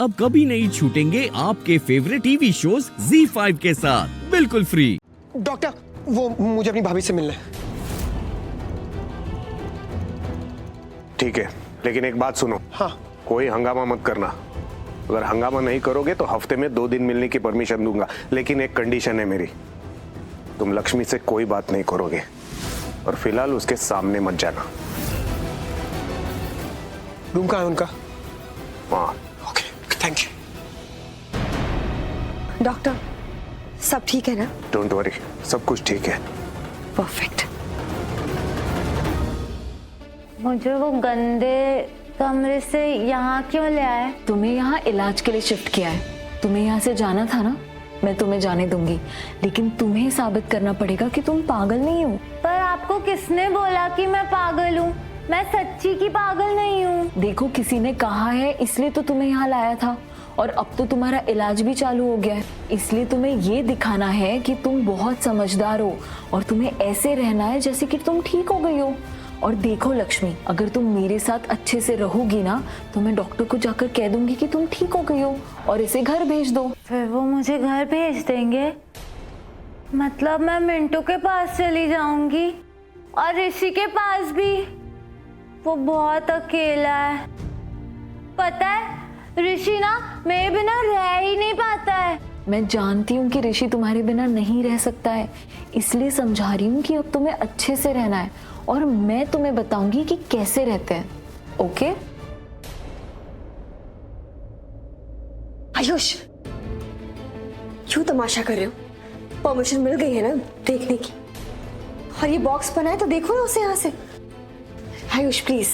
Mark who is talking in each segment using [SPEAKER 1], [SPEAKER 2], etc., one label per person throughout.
[SPEAKER 1] अब कभी नहीं छूटेंगे आपके फेवरेट टीवी शोज ZEE5 के साथ बिल्कुल फ्री।
[SPEAKER 2] डॉक्टर, वो मुझे अपनी भाभी से मिलना है।
[SPEAKER 3] ठीक है, लेकिन एक बात सुनो।
[SPEAKER 2] हाँ।
[SPEAKER 3] कोई हंगामा मत करना। अगर हंगामा नहीं करोगे तो हफ्ते में 2 दिन मिलने की परमिशन दूंगा, लेकिन एक कंडीशन है मेरी। तुम लक्ष्मी से कोई बात नहीं करोगे और फिलहाल उसके सामने मत जाना।
[SPEAKER 2] रूम कहाँ है उनका?
[SPEAKER 3] हाँ।
[SPEAKER 2] Okay, thank you.
[SPEAKER 4] डॉक्टर, सब ठीक है ना?
[SPEAKER 3] डोंट वरी, सब कुछ ठीक है।
[SPEAKER 4] परफेक्ट।
[SPEAKER 5] मुझे वो गंदे कमरे से यहाँ क्यों ले आए?
[SPEAKER 6] तुम्हें यहाँ इलाज के लिए शिफ्ट किया है। तुम्हें यहाँ से जाना था ना, मैं तुम्हें जाने दूंगी, लेकिन तुम्हें साबित करना पड़ेगा कि तुम पागल नहीं हो।
[SPEAKER 5] पर आपको किसने बोला कि मैं पागल हूँ? मैं सच्ची की पागल नहीं हूँ।
[SPEAKER 6] देखो, किसी ने कहा है इसलिए तो तुम्हें यहाँ लाया था, और अब तो तुम्हारा इलाज भी चालू हो गया है। इसलिए तुम्हें ये दिखाना है कि तुम बहुत समझदार हो और तुम्हें ऐसे रहना है जैसे कि तुम ठीक हो गई हो। और देखो लक्ष्मी, अगर तुम मेरे साथ अच्छे से रहोगी ना तो मैं डॉक्टर को जाकर कह दूंगी कि तुम ठीक हो गई हो और इसे घर भेज दो।
[SPEAKER 5] फिर वो मुझे घर भेज देंगे? मतलब मैं मिंटू के पास चली जाऊंगी और ऋषि के पास भी। वो बहुत अकेला है। पता है, ऋषि ना मेरे बिना रह ही नहीं पाता है।
[SPEAKER 6] मैं जानती हूँ कि ऋषि तुम्हारे बिना नहीं रह सकता है, इसलिए समझा रही हूँ कि अब तुम्हें अच्छे से रहना है और मैं तुम्हें बताऊंगी कि कैसे रहते हैं। ओके?
[SPEAKER 4] आयुष, क्यों तमाशा कर रहे हो? परमिशन मिल गई है ना देखने की, और ये बॉक्स बना है तो देखो ना उसे यहाँ से। Ayush please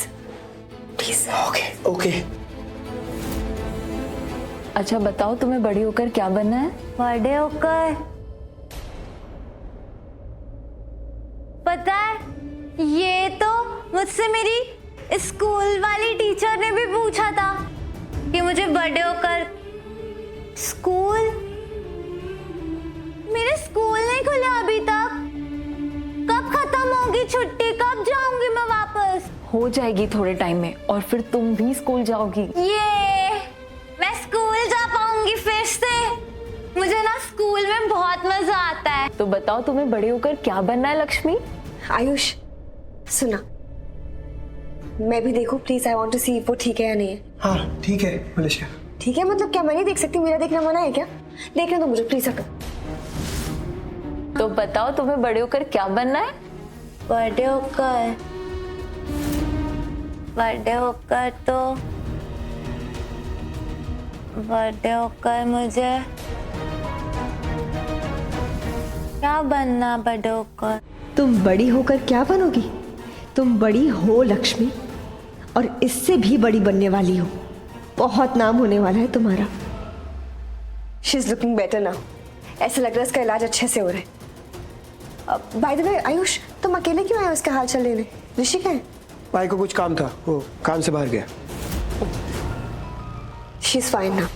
[SPEAKER 4] please.
[SPEAKER 2] Okay okay.
[SPEAKER 6] अच्छा बताओ, तुम्हें बड़ी होकर क्या बनना है?
[SPEAKER 5] बड़े होकर पता है, ये तो मुझसे मेरी स्कूल वाली टीचर ने भी पूछा था कि मुझे बड़े होकर स्कूल। मेरे स्कूल नहीं खुला अभी तक। कब खत्म होगी छुट्टी? कब जाऊंगी मैं वापस?
[SPEAKER 6] हो जाएगी थोड़े टाइम में, और फिर तुम भी स्कूल जाओगी।
[SPEAKER 5] ये मैं स्कूल जा पाऊंगी फिर से? मुझे ना स्कूल में बहुत मजा आता है।
[SPEAKER 6] तो बताओ, तुम्हें बड़े होकर क्या बनना है लक्ष्मी?
[SPEAKER 4] आयुष सुना, मैं भी देखूं प्लीज। आई वांट टू सी वो ठीक है या नहीं है।
[SPEAKER 2] हाँ ठीक है मलेशिया।
[SPEAKER 4] ठीक है मतलब क्या मैं नहीं देख सकती? मेरा देखना मना है क्या? देखना तो मुझे प्लीज हटो।
[SPEAKER 6] तो बताओ, तुम्हें बड़े होकर क्या बनना है?
[SPEAKER 5] बड़े होकर मुझे क्या बनना? बड़े होकर
[SPEAKER 4] तुम बड़ी होकर क्या बनोगी? तुम बड़ी हो लक्ष्मी, और इससे भी बड़ी बनने वाली हो। बहुत नाम होने वाला है तुम्हारा। She is looking better now. ऐसा लग रहा है इसका इलाज अच्छे से हो रहा है। बाय द वे आयुष, तुम अकेले क्यों आए उसका हाल चाल लेने? ऋषि कहाँ है?
[SPEAKER 2] भाई को कुछ काम था, वो काम से बाहर गया।
[SPEAKER 4] She is fine now.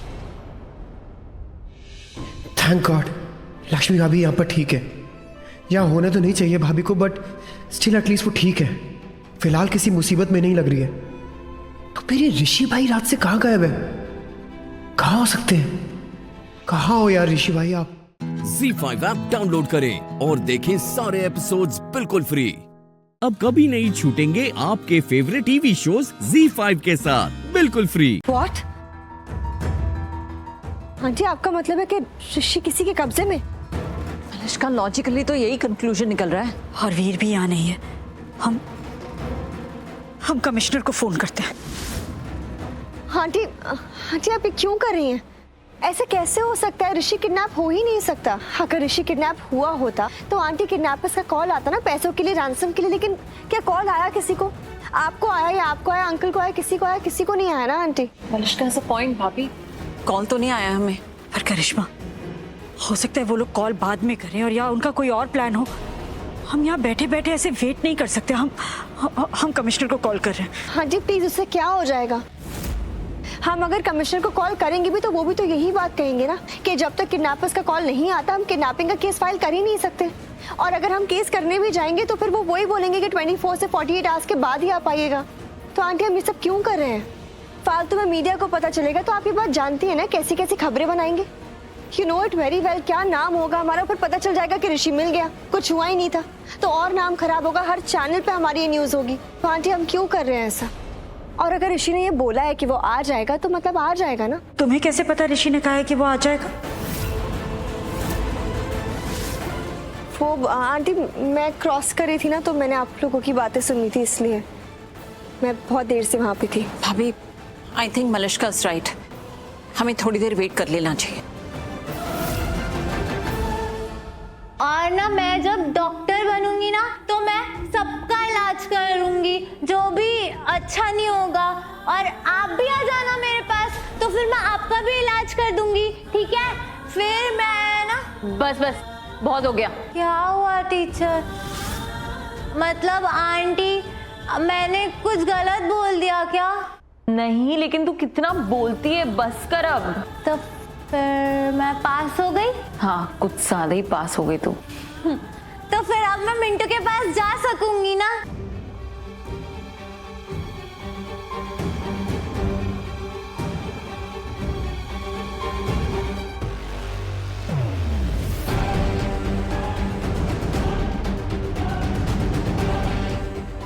[SPEAKER 2] Thank God, Lakshmi भाभी यहाँ पर ठीक है। यहाँ होने तो नहीं चाहिए भाभी को, बट स्टिल एटलीस्ट वो ठीक है। फिलहाल किसी मुसीबत में नहीं लग रही है। तो फिर ये ऋषि भाई रात से कहाँ गायब है? कहाँ हो सकते हैं? कहाँ हो यार ऋषि भाई आप?
[SPEAKER 1] ZEE5 ऐप डाउनलोड करें और देखें सारे एपिसोड्स बिल्कुल फ्री। अब कभी नहीं छूटेंगे आपके फेवरेट टीवी शोज ZEE5 के साथ बिल्कुल फ्री।
[SPEAKER 4] व्हाट? आंटी, आपका मतलब है कि ऋषि किसी के कब्जे में?
[SPEAKER 7] अनुष्का, लॉजिकली तो यही कंक्लूजन निकल रहा है। और वीर भी यहाँ नहीं है। हम कमिश्नर को फोन करते हैं।
[SPEAKER 4] आंटी आप ये क्यों कर रही हैं? ऐसे कैसे हो सकता है? ऋषि किडनैप हो ही नहीं सकता। अगर ऋषि किडनैप हुआ होता तो आंटी किडनैपर्स का कॉल आता ना पैसों के लिए, रैंसम के लिए। लेकिन क्या कॉल आया किसी को? आपको आया या आपको आया, अंकल को आया, किसी को आया? किसी को नहीं आया ना आंटी।
[SPEAKER 7] अनुष्का, ऐसा पॉइंट भाभी, कॉल तो नहीं आया हमें। पर करिश्मा, हो सकता है वो लोग कॉल बाद में करें और या उनका कोई और प्लान हो। हम यहाँ बैठे बैठे ऐसे वेट नहीं कर सकते। हम कमिश्नर को कॉल कर रहे हैं।
[SPEAKER 4] हाँ जी प्लीज, उससे क्या हो जाएगा? हम अगर कमिश्नर को कॉल करेंगे भी तो वो भी तो यही बात कहेंगे ना कि जब तक किडनैपर्स का कॉल नहीं आता हम किडनैपिंग का केस फाइल कर ही नहीं सकते। और अगर हम केस करने भी जाएंगे तो फिर वो वही बोलेंगे कि 24 से 48 आवर्स के बाद ही आ पाइएगा। तो आंटी हम ये सब क्यों कर रहे हैं? फालतू में मीडिया को पता चलेगा तो आप ये बात जानती है ना कैसी कैसी खबरें बनाएंगे। You know it very well. क्या नाम होगा हमारा, ऊपर पता चल जाएगा कि ऋषि मिल गया, कुछ हुआ ही नहीं था तो और नाम खराब होगा, हर चैनल पे हमारी ये न्यूज होगी। तो आंटी हम क्यों कर रहे हैं ऐसा? और अगर ऋषि ने ये बोला है कि वो आ जाएगा तो मतलब आ जाएगा ना।
[SPEAKER 7] तुम्हें कैसे पता ऋषि ने कहा है कि वो आ जाएगा?
[SPEAKER 4] वो आंटी मैं क्रॉस कर रही थी ना तो मैंने आप लोगों की बातें सुनी थी, इसलिए मैं बहुत देर से वहां पे थी।
[SPEAKER 7] भाभी I think Malishka is right, हमें थोड़ी देर वेट कर लेना चाहिए।
[SPEAKER 5] और ना मैं जब डॉक्टर बनूंगी ना तो मैं सबका इलाज करूंगी, जो भी अच्छा नहीं होगा। और आप भी आ जाना मेरे पास तो फिर मैं आपका भी इलाज कर दूंगी, ठीक है? फिर मैं ना
[SPEAKER 6] बस बस बहुत हो गया।
[SPEAKER 5] क्या हुआ टीचर? मतलब आंटी मैंने कुछ गलत बोल दिया क्या?
[SPEAKER 6] नहीं, लेकिन तू कितना बोलती है, बस कर अब।
[SPEAKER 5] तो फिर मैं पास हो गई?
[SPEAKER 6] हाँ, कुछ ज्यादा ही पास हो गई तू।
[SPEAKER 5] तो फिर अब मैं मिंटू के पास जा सकूंगी ना?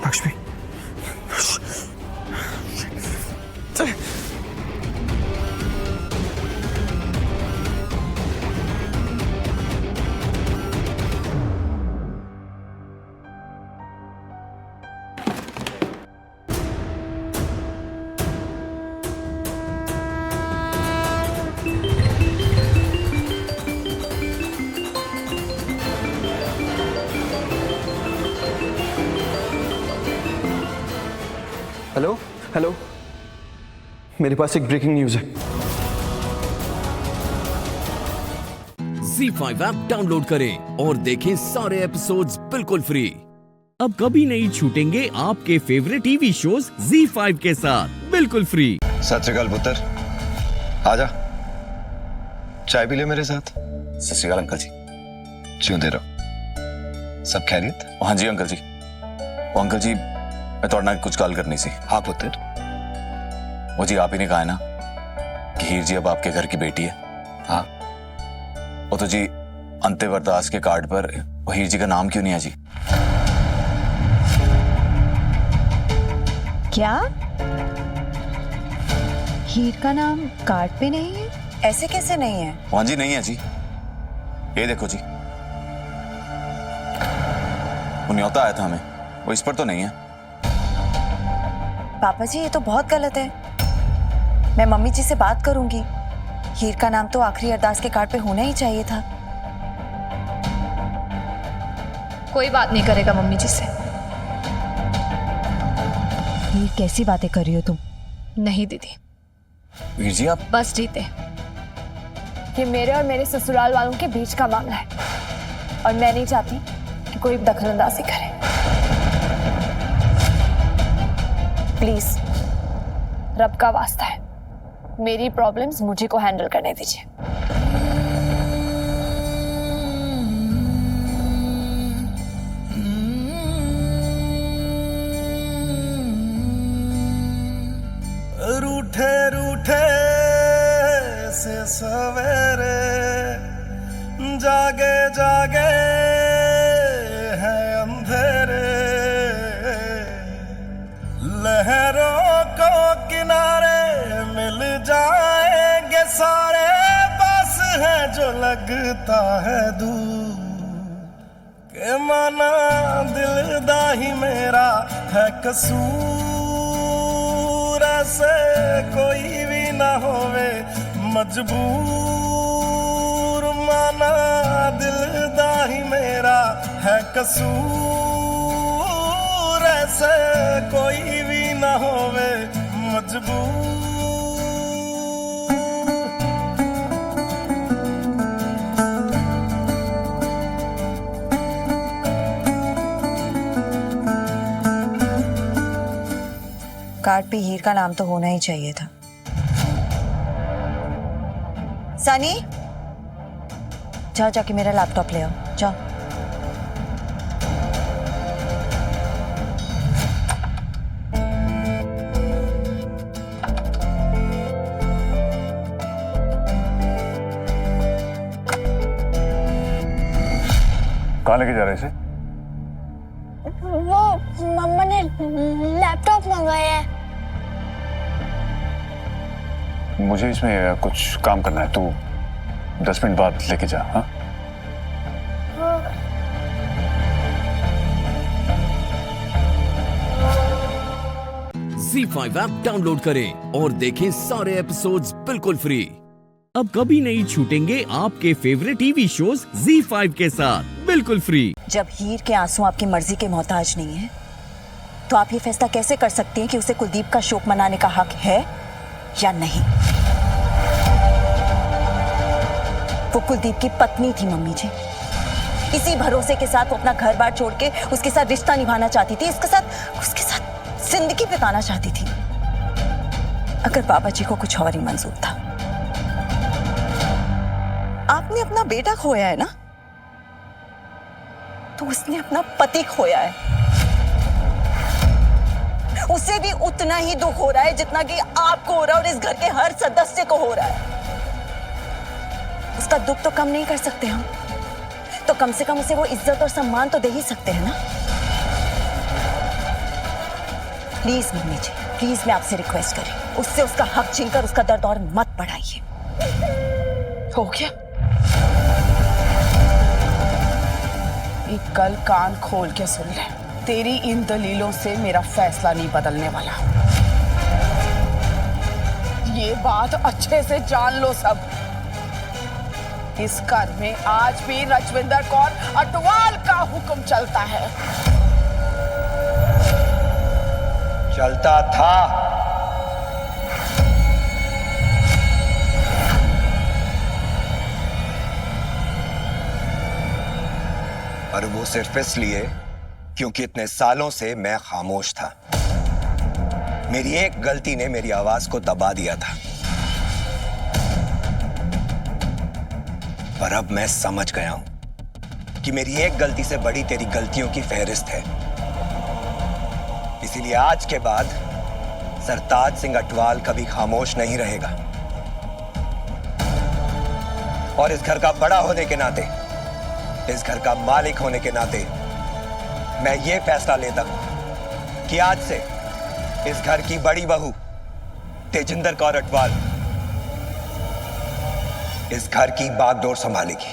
[SPEAKER 2] लक्ष्मी हेलो हेलो, मेरे पास एक ब्रेकिंग न्यूज है।
[SPEAKER 1] Z5 ऐप डाउनलोड करें और देखें सारे एपिसोड्स बिल्कुल फ्री। अब कभी नहीं छूटेंगे आपके फेवरेट टीवी शोज Z5 के साथ बिल्कुल फ्री।
[SPEAKER 8] सत श्री अकाल पुत्र, आजा चाय पी ले मेरे साथ।
[SPEAKER 9] सत श्री अकाल अंकल जी।
[SPEAKER 8] जिਉਂਦੇ ਰਹੋ। सब खैरियत?
[SPEAKER 9] हाँ जी अंकल जी। वो अंकल जी मैं थोड़ा ना कुछ गल करनी सी।
[SPEAKER 8] हाँ पुत्र।
[SPEAKER 9] वो जी आप ही ने कहा है ना कि हीर जी अब आपके घर की बेटी है।
[SPEAKER 8] हाँ।
[SPEAKER 9] वो तो जी अंतिम अरदास के कार्ड पर वो हीर जी का नाम क्यों नहीं है जी?
[SPEAKER 10] क्या हीर का नाम कार्ड पे नहीं है? ऐसे कैसे नहीं है?
[SPEAKER 9] हाँ जी नहीं है जी, ये देखो जी, वो न्योता आया था हमें, वो इस पर तो नहीं है।
[SPEAKER 10] पापा जी ये तो बहुत गलत है। मैं मम्मी जी से बात करूंगी। हीर का नाम तो आखिरी अरदास के कार्ड पे होना ही चाहिए था।
[SPEAKER 11] कोई बात नहीं करेगा मम्मी जी से।
[SPEAKER 10] हीर कैसी बातें कर रही हो तुम?
[SPEAKER 11] नहीं दीदी,
[SPEAKER 9] वीर जी आप
[SPEAKER 11] बस जीते। ये मेरे और मेरे ससुराल वालों के बीच का मामला है और मैं नहीं चाहती कि कोई दखलंदाजी करे। प्लीज रब का वास्ता है, मेरी प्रॉब्लम्स मुझे को हैंडल करने दीजिए।
[SPEAKER 12] रूठे रूठे से सवेरे जागे जागे है अंधेरे, लहरों को किनारे मिल जाएंगे सारे, बस है जो लगता है दूर के माना दिलदा ही मेरा है कसूर, से कोई भी ना होवे मजबूर, माना दिलदा ही मेरा है कसूर, ऐसे कोई भी ना होवे मजबूर।
[SPEAKER 10] कार्ड पे हीर का नाम तो होना ही चाहिए था। सनी जाओ, जाके मेरा लैपटॉप ले आओ, जाओ।
[SPEAKER 9] कहाँ लेके जा रहे इसे?
[SPEAKER 11] वो मम्मा ने लैपटॉप मंगाया है।
[SPEAKER 9] मुझे इसमें कुछ काम करना है, तू 10 मिनट बाद लेके जा। हाँ
[SPEAKER 1] Z5 ऐप डाउनलोड करें और देखें सारे एपिसोड्स बिल्कुल फ्री। अब कभी नहीं छूटेंगे आपके फेवरेट टीवी शोज Z5 के साथ बिल्कुल फ्री।
[SPEAKER 10] जब हीर के आंसू आपकी मर्जी के मोहताज नहीं है, तो आप ये फैसला कैसे कर सकती हैं कि उसे कुलदीप का शोक मनाने का हक है या नहीं? वो कुलदीप की पत्नी थी मम्मी जी। इसी भरोसे के साथ वो अपना घर बार छोड़ के उसके साथ रिश्ता निभाना चाहती थी, उसके साथ जिंदगी बिताना चाहती थी। अगर बाबा जी को कुछ और ही मंजूर था। आपने अपना बेटा खोया है ना, तो उसने अपना पति खोया है। उसे भी उतना ही दुख हो रहा है जितना कि आपको हो रहा है और इस घर के हर सदस्य को हो रहा है। उसका दुख तो कम नहीं कर सकते हम, तो कम से कम उसे वो इज्जत और सम्मान तो दे ही सकते हैं ना। प्लीज मम्मी जी, प्लीज मैं आपसे रिक्वेस्ट कर रही हूं, उससे उसका हक छीनकर उसका दर्द और मत बढ़ाइए।
[SPEAKER 13] हो गया? एक कल कान खोल के सुन ले, तेरी इन दलीलों से मेरा फैसला नहीं बदलने वाला। ये बात अच्छे से जान लो सब। इस घर में आज भी रजविंदर कौर अटवाल का हुक्म चलता है।
[SPEAKER 8] चलता था। और वो सिर्फ इसलिए क्योंकि इतने सालों से मैं खामोश था। मेरी एक गलती ने मेरी आवाज को दबा दिया था, पर अब मैं समझ गया हूं कि मेरी एक गलती से बड़ी तेरी गलतियों की फहरिस्त है। इसीलिए आज के बाद सरताज सिंह अटवाल कभी खामोश नहीं रहेगा। और इस घर का बड़ा होने के नाते, इस घर का मालिक होने के नाते, मैं ये फैसला लेता हूं कि आज से इस घर की बड़ी बहू तेजिंदर कौर अटवाल इस घर की बागडोर संभालेगी।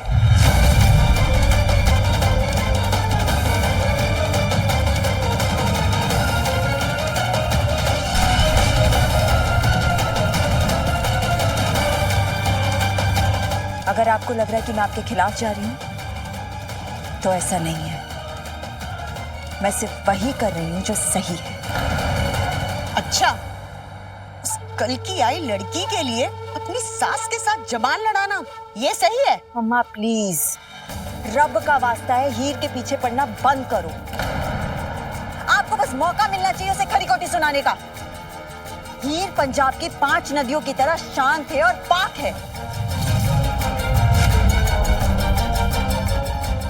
[SPEAKER 10] अगर आपको लग रहा है कि मैं आपके खिलाफ जा रही हूं, तो ऐसा नहीं है। मैं सिर्फ वही कर रही हूं जो सही है।
[SPEAKER 13] अच्छा, उस कल की आई लड़की के लिए अपनी सास के साथ जबान लड़ाना, ये सही है?
[SPEAKER 10] मम्मा प्लीज, रब का वास्ता है, हीर के पीछे पड़ना बंद करो। आपको बस मौका मिलना चाहिए उसे खरी खोटी सुनाने का। हीर पंजाब की 5 नदियों की तरह शांत है और पाक है।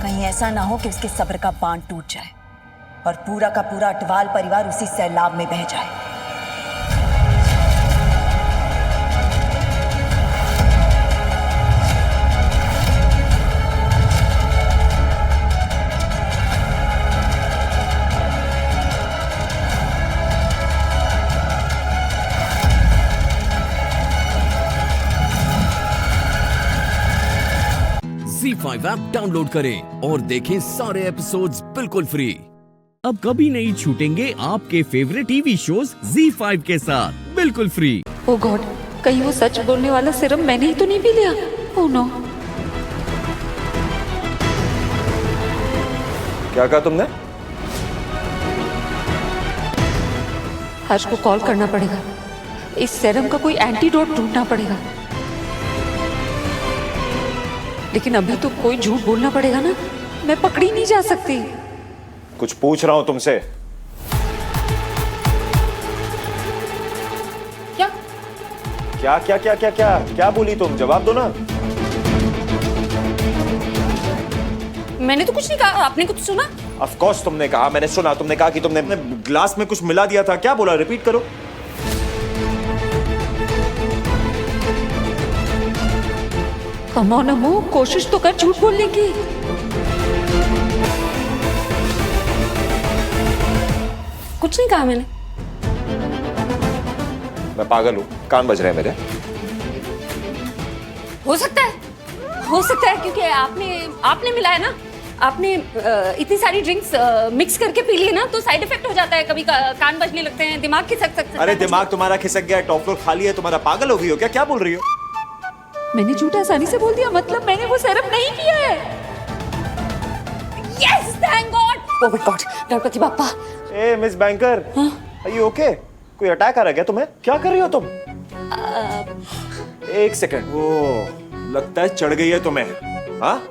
[SPEAKER 10] कहीं ऐसा ना हो कि उसके सब्र का बांध टूट जाए और पूरा का पूरा अटवाल परिवार उसी सैलाब में बह जाए।
[SPEAKER 1] Z5 ऐप डाउनलोड करें और देखें सारे एपिसोड्स बिल्कुल फ्री। अब कभी नहीं छूटेंगे आपके फेवरेट टीवी शोज Z5 के साथ बिल्कुल फ्री।
[SPEAKER 6] ओ गॉड, कहीं वो सच बोलने वाला सिरम मैंने ही तो नहीं पी लिया? Oh no.
[SPEAKER 8] क्या कहा तुमने?
[SPEAKER 6] हर्ष को कॉल करना पड़ेगा। इस सेरम का कोई एंटीडोट ढूंढना पड़ेगा। लेकिन अभी तो कोई झूठ बोलना पड़ेगा ना, मैं पकड़ी नहीं जा सकती।
[SPEAKER 8] कुछ पूछ रहा हूं तुमसे।
[SPEAKER 6] क्या
[SPEAKER 8] क्या क्या क्या क्या क्या क्या बोली तुम? जवाब दो ना।
[SPEAKER 6] मैंने तो कुछ नहीं कहा, आपने कुछ सुना?
[SPEAKER 8] ऑफ कोर्स तुमने कहा, मैंने सुना। तुमने कहा कि तुमने अपने ग्लास में कुछ मिला दिया था। क्या बोला? रिपीट करो।
[SPEAKER 6] कम ऑन अम्मू, कोशिश तो कर झूठ बोलने की।
[SPEAKER 14] कुछ नहीं कहा मैंने।
[SPEAKER 15] मैं पागल हूँ, कान बज रहे हैं मेरे।
[SPEAKER 14] हो सकता है क्योंकि आपने मिलाया ना, आपने इतनी सारी ड्रिंक्स मिक्स करके पी ली ना, तो साइड इफेक्ट हो जाता है, कभी कान बजने लगते हैं, दिमाग खिसक सकता है।
[SPEAKER 15] अरे दिमाग तुम्हारा खिसक गया, टॉप फ्लोर खाली है, तुम्हारा पागल हो गई हो क्या? क्या बोल रही हो?
[SPEAKER 6] मैंने झूठा आसानी से बोल दिया, मतलब मैंने वो सेरम नहीं किया है।
[SPEAKER 14] Yes, thank god. Oh my god, Ganpati Bappa.
[SPEAKER 15] ए miss banker, are you okay? कोई अटैक आ रहा है क्या तुम्हें? क्या कर रही हो तुम? एक सेकंड, वो लगता है चढ़ गई है तुम्हें। हाँ,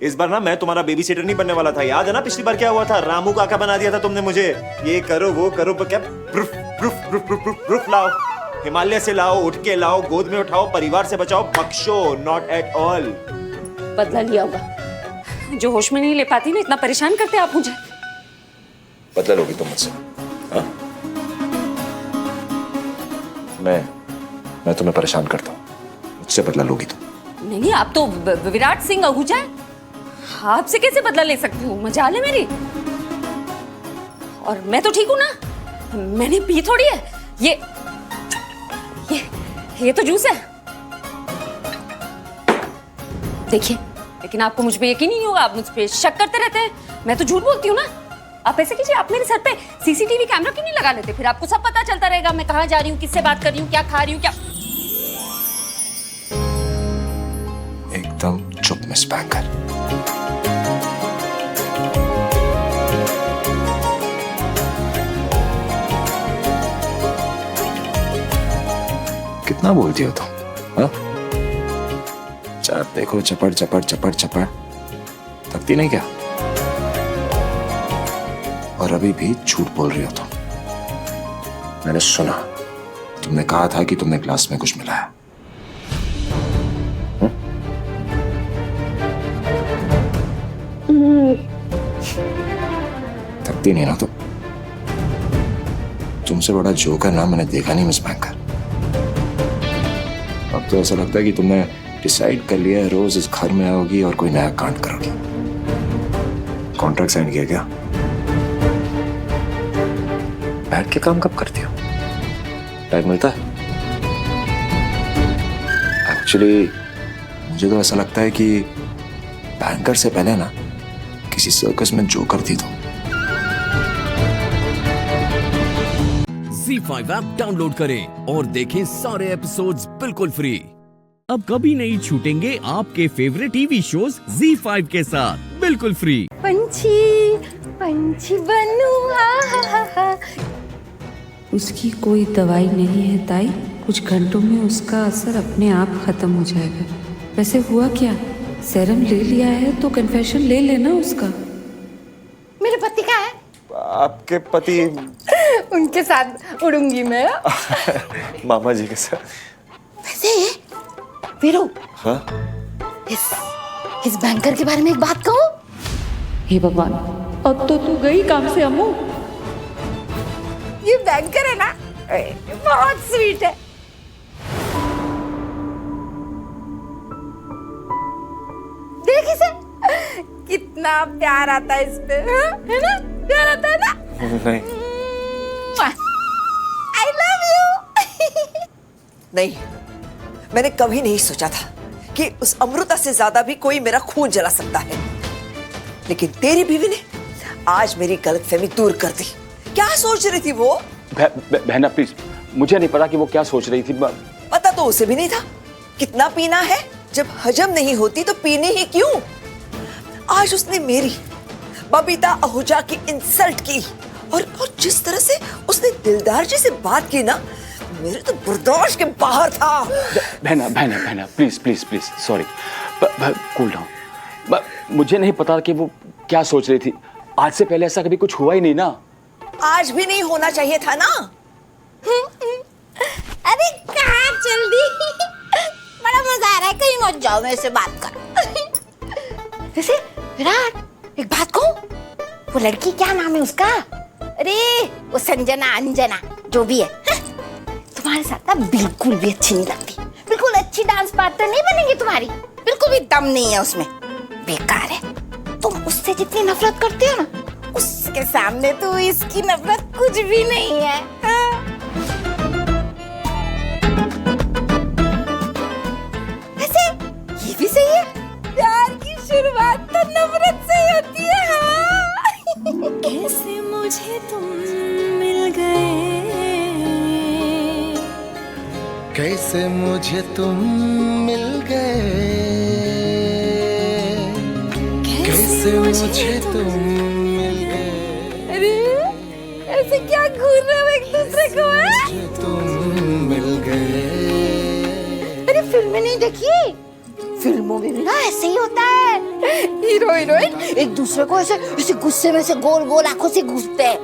[SPEAKER 15] इस बार ना मैं तुम्हारा बेबी सिटर नहीं बनने वाला था, याद है ना? पिछली बार क्या हुआ था? रामू काका बना दिया था तुमने मुझे। ये करो वो करो, पर क्या प्रूफ लाओ, हिमालय से लाओ, उठ के लाओ, गोद में उठाओ, परिवार से बचाओ, बख्शो नॉट एट ऑल।
[SPEAKER 14] बदला लिया होगा, जो होश में नहीं ले पाती ना, इतना परेशान करते आप मुझे।
[SPEAKER 15] बदला लोगी तुम मुझसे? हाँ, मैं तुम्हें परेशान करता हूँ, मुझसे बदला लोगी तुम?
[SPEAKER 14] नहीं, आप तो विराट सिंह आहूजा है, आपसे कैसे बदला ले सकती हूँ? मजाल है मेरी। और मैं तो ठीक हूँ ना, मैंने पी थोड़ी है। ये तो जूस है, देखिए। लेकिन आपको मुझ पे यकीन ही नहीं होगा, आप मुझ पे शक करते रहते हैं। मैं तो झूठ बोलती हूँ ना। आप ऐसे कीजिए, आप मेरे सर पे सीसीटीवी कैमरा क्यों नहीं लगा लेते? फिर आपको सब पता चलता रहेगा, मैं कहाँ जा रही हूँ, किससे बात कर रही हूँ, क्या खा रही हूँ, क्या।
[SPEAKER 15] एकदम चुप मिस बैंकर। कितना बोलती हो तुम? हाँ, चार देखो, चपड़ चपड़ चपड़ चपड़, थकती नहीं क्या? और अभी भी झूठ बोल रही हो तुम। मैंने सुना, तुमने कहा था कि तुमने ग्लास में कुछ मिलाया। थकती नहीं ना तुम? तुमसे बड़ा जोकर ना मैंने देखा नहीं मिस बैंकर। अब तो ऐसा लगता है कि तुमने डिसाइड कर लिया है रोज इस घर में आओगी और कोई नया कांड करोगी। कॉन्ट्रैक्ट साइन किया क्या? बैठ के काम कब करती हो? टाइम मिलता है? एक्चुअली मुझे तो ऐसा लगता है कि बैंकर से पहले ना किसी सर्कस में जोकर थी तुम।
[SPEAKER 1] ZEE5 ऐप डाउनलोड करें और देखें सारे एपिसोड्स बिल्कुल फ्री। अब कभी नहीं छूटेंगे आपके फेवरेट टीवी शोज ZEE5 के साथ बिल्कुल फ्री।
[SPEAKER 5] पंछी पंछी बनूं, हा हा हा।
[SPEAKER 16] उसकी कोई दवाई नहीं है ताई, कुछ घंटों में उसका असर अपने आप खत्म हो जाएगा। वैसे हुआ क्या? सेरम ले लिया है तो कन्फेशन ले लेना उसका।
[SPEAKER 13] मेरे पति का है?
[SPEAKER 15] आपके पति?
[SPEAKER 13] उनके साथ उड़ूंगी मैं।
[SPEAKER 15] मामा जी के साथ।
[SPEAKER 13] वैसे वीरू,
[SPEAKER 15] हाँ?
[SPEAKER 13] इस बैंकर के बारे में एक बात कहूं?
[SPEAKER 6] हे भगवान, अब तो तू गई काम से अम्मू।
[SPEAKER 13] ये बैंकर है ना, बहुत स्वीट है। देख इसे, कितना प्यार आता है इस पे, है ना? प्यार आता है ना?
[SPEAKER 15] नहीं।
[SPEAKER 13] I love you।
[SPEAKER 10] नहीं, मैंने कभी नहीं सोचा था कि उस अमृता से ज्यादा भी कोई मेरा खून जला सकता है, लेकिन तेरी बीवी ने आज मेरी गलतफहमी दूर कर दी। क्या सोच रही थी वो?
[SPEAKER 17] बहना प्लीज, मुझे नहीं पता कि वो क्या सोच रही थी।
[SPEAKER 10] पता तो उसे भी नहीं था। कितना पीना है? जब हजम नहीं होती तो पीनी ही क्यों? आज उसने मेरी बबीता आहूजा की इंसल्ट की, और जिस तरह से उसने दिलदार जी से बात की ना, मेरे तो बर्दाश्त के बाहर था।
[SPEAKER 17] बहना please please please, sorry, cool down. मुझे नहीं पता कि वो क्या सोच रही थी। आज से पहले ऐसा कभी कुछ हुआ ही नहीं ना।
[SPEAKER 10] आज भी नहीं होना चाहिए था ना।
[SPEAKER 13] अरे कहाँ चल दी? बड़ा मजा आ रहा है, कहीं मत जाओ, मेरे से बात कर। वैसे विराट, एक बात कहूं? वो लड़की क्या नाम है उसका? अरे वो संजना, अंजना, जो भी है, तुम्हारे साथ ना बिल्कुल भी अच्छी नहीं लगती। बिल्कुल अच्छी डांस पार्टनर नहीं बनेगी तुम्हारी। बिल्कुल भी दम नहीं है उसमें, बेकार है। तुम उससे जितनी नफरत करते हो ना, उसके सामने तो इसकी नफरत कुछ भी नहीं है। हाँ? वैसे ये भी सही है, प्यार की शुरुआत तो नफरत से ही होती है। हाँ?
[SPEAKER 18] कैसे मुझे तुम मिल गए,
[SPEAKER 12] कैसे मुझे तुम मिल गए, कैसे मुझे तुम मिल गए।
[SPEAKER 13] अरे ऐसे क्या घूर रहे हो एक दूसरे को? है
[SPEAKER 12] तुम मिल गए।
[SPEAKER 13] अरे फिल्में नहीं देखी? फिल्मों में भी ना ऐसे ही होता है, हीरो हीरोइन एक दूसरे को ऐसे ऐसे गुस्से में से गोल गोल आंखों से घूरते हैं,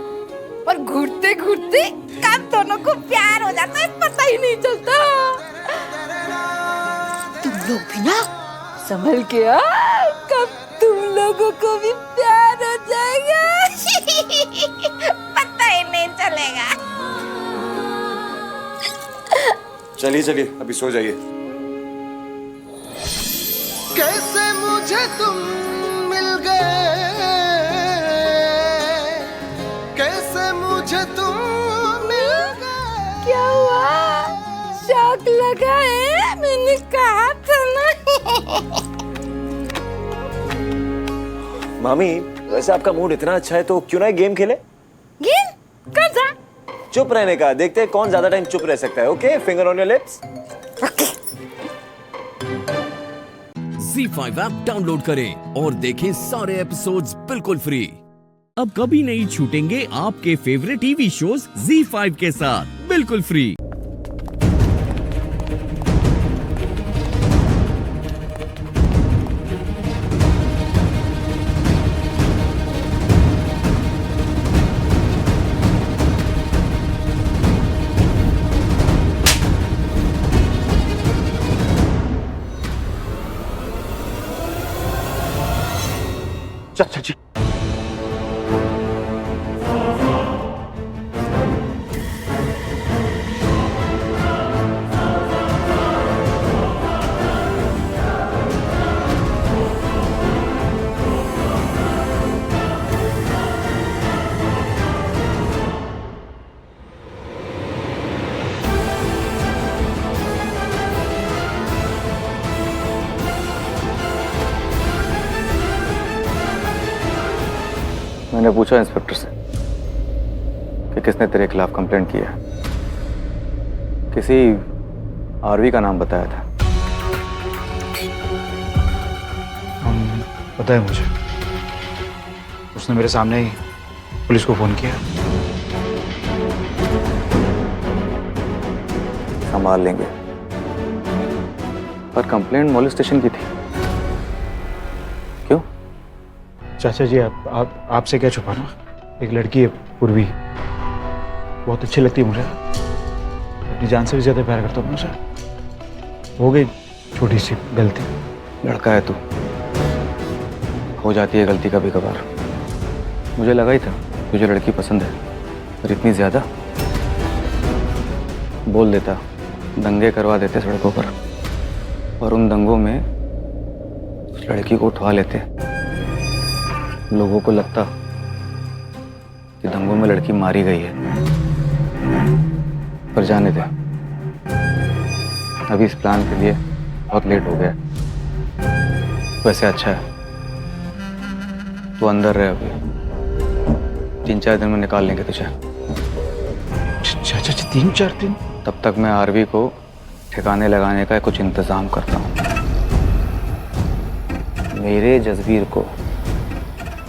[SPEAKER 13] और घूरते घूरते कब दोनों को प्यार हो जाता है पता ही नहीं चलता। तुम लोग भी ना संभल के आ, कब तुम लोगों को भी प्यार हो जाएगा पता ही नहीं चलेगा।
[SPEAKER 15] चलिए चलिए अभी सो जाइए।
[SPEAKER 12] कैसे मुझे तुम मिल गए, कैसे मुझे तुम मिल गए।
[SPEAKER 13] क्या हुआ, शौक लगा है? मैंने कहा था ना।
[SPEAKER 15] मामी वैसे आपका मूड इतना अच्छा है तो क्यों ना एक गेम खेले?
[SPEAKER 13] गेम? कौन सा?
[SPEAKER 15] चुप रहने का, देखते हैं कौन ज्यादा टाइम चुप रह सकता है। Okay, finger on your lips.
[SPEAKER 1] Z5 app download करें और देखें सारे एपिसोड्स बिल्कुल फ्री। अब कभी नहीं छूटेंगे आपके फेवरेट टीवी शोज Z5 के साथ बिल्कुल फ्री।
[SPEAKER 17] चाचा जी,
[SPEAKER 9] मैंने पूछा इंस्पेक्टर से कि किसने तेरे खिलाफ कंप्लेंट किया है। किसी आरवी का नाम बताया था।
[SPEAKER 19] पता है मुझे, उसने मेरे सामने ही पुलिस को फोन किया।
[SPEAKER 9] संभाल लेंगे, पर कंप्लेंट मोलेस्टेशन की थी। क्यों?
[SPEAKER 19] चाचा जी आपसे क्या छुपाना। एक लड़की है पूर्वी, बहुत अच्छी लगती है मुझे, अपनी जान से भी ज्यादा प्यार करता हूँ मुझे। हो गई छोटी सी गलती।
[SPEAKER 9] लड़का है तू, हो जाती है गलती कभी कभार। मुझे लगा ही था तुझे लड़की पसंद है, पर इतनी ज्यादा। बोल देता, दंगे करवा देते सड़कों पर, और उन दंगों में उस लड़की को उठवा लेते। लोगों को लगता कि दंगों में लड़की मारी गई है, पर जाने दे, अभी इस प्लान के लिए बहुत लेट हो गया। वैसे अच्छा है तू अंदर रहे, अभी 3-4 दिन में निकाल लेंगे तुझे।
[SPEAKER 19] चाचा जी 3-4 दिन?
[SPEAKER 9] तब तक मैं आरवी को ठिकाने लगाने का कुछ इंतजाम करता हूँ। मेरे जसबीर को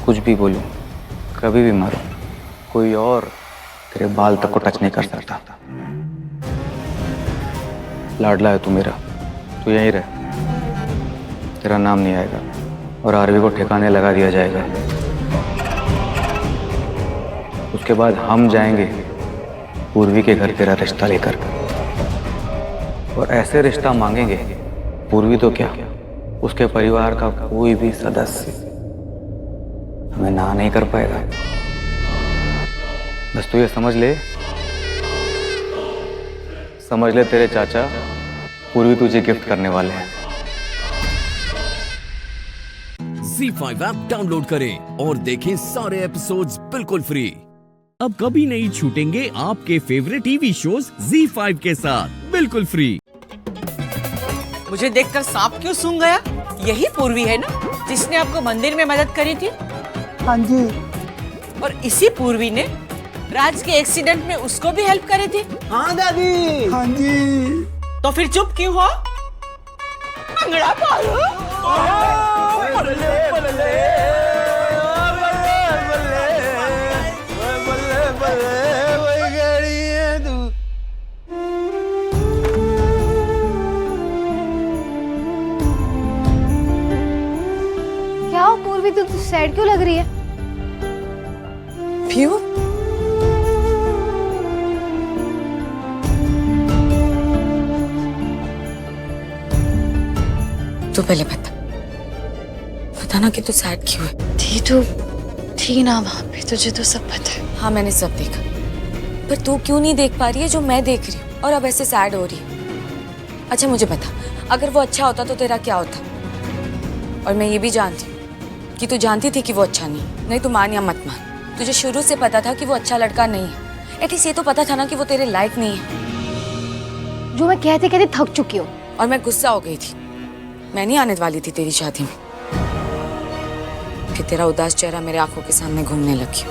[SPEAKER 9] कुछ भी बोलूं, कभी भी मारूं, कोई और तेरे बाल तक को टच नहीं कर सकता। लाडला है तू मेरा, तू यहीं रह, तेरा नाम नहीं आएगा और आरवी को ठिकाने लगा दिया जाएगा। उसके बाद हम जाएंगे पूर्वी के घर तेरा रिश्ता लेकर, और ऐसे रिश्ता मांगेंगे पूर्वी तो क्या, उसके परिवार का कोई भी सदस्य हमें ना नहीं कर पाएगा। बस तू ये समझ ले तेरे चाचा पूर्वी तुझे गिफ्ट करने वाले हैं।
[SPEAKER 1] ZEE5 ऐप डाउनलोड करें और देखें सारे एपिसोड्स बिल्कुल फ्री। अब कभी नहीं छूटेंगे आपके फेवरेट टीवी शोज ZEE5 के साथ बिल्कुल फ्री।
[SPEAKER 20] मुझे देखकर सांप क्यों सूंघ गया? यही पूर्वी है ना जिसने आपको मंदिर में मदद करी थी?
[SPEAKER 21] हाँ जी।
[SPEAKER 20] और इसी पूर्वी ने राज के एक्सीडेंट में उसको भी हेल्प करी थी?
[SPEAKER 21] हाँ दादी। हाँ जी।
[SPEAKER 20] तो फिर चुप क्यों हो? अंगड़ा पारो।
[SPEAKER 11] क्या हो पूर्वी, तू सैड क्यों लग रही है?
[SPEAKER 20] क्यों?
[SPEAKER 14] तू पहले बता ना कि तू सैड क्यों है?
[SPEAKER 11] थी ना वहाँ पे, तुझे तो सब पता है।
[SPEAKER 14] हाँ मैंने सब देखा, पर तू क्यों नहीं देख पा रही है जो मैं देख रही हूँ और अब ऐसे सैड हो रही है? अच्छा मुझे बता, अगर वो अच्छा होता तो तेरा क्या होता? और मैं ये भी जानती हूँ कि तू जानती थी कि वो अच्छा नहीं तो मान या मत मान, तुझे शुरू से पता था कि वो अच्छा लड़का नहीं है। एटलीस्ट ये तो पता था ना कि वो तेरे लायक नहीं है।
[SPEAKER 11] जो मैं कहते कहते थक चुकी हूँ।
[SPEAKER 14] और मैं गुस्सा हो गई थी, मैं नहीं आने वाली थी तेरी शादी में। फिर तेरा उदास चेहरा मेरे आंखों के सामने घूमने लगी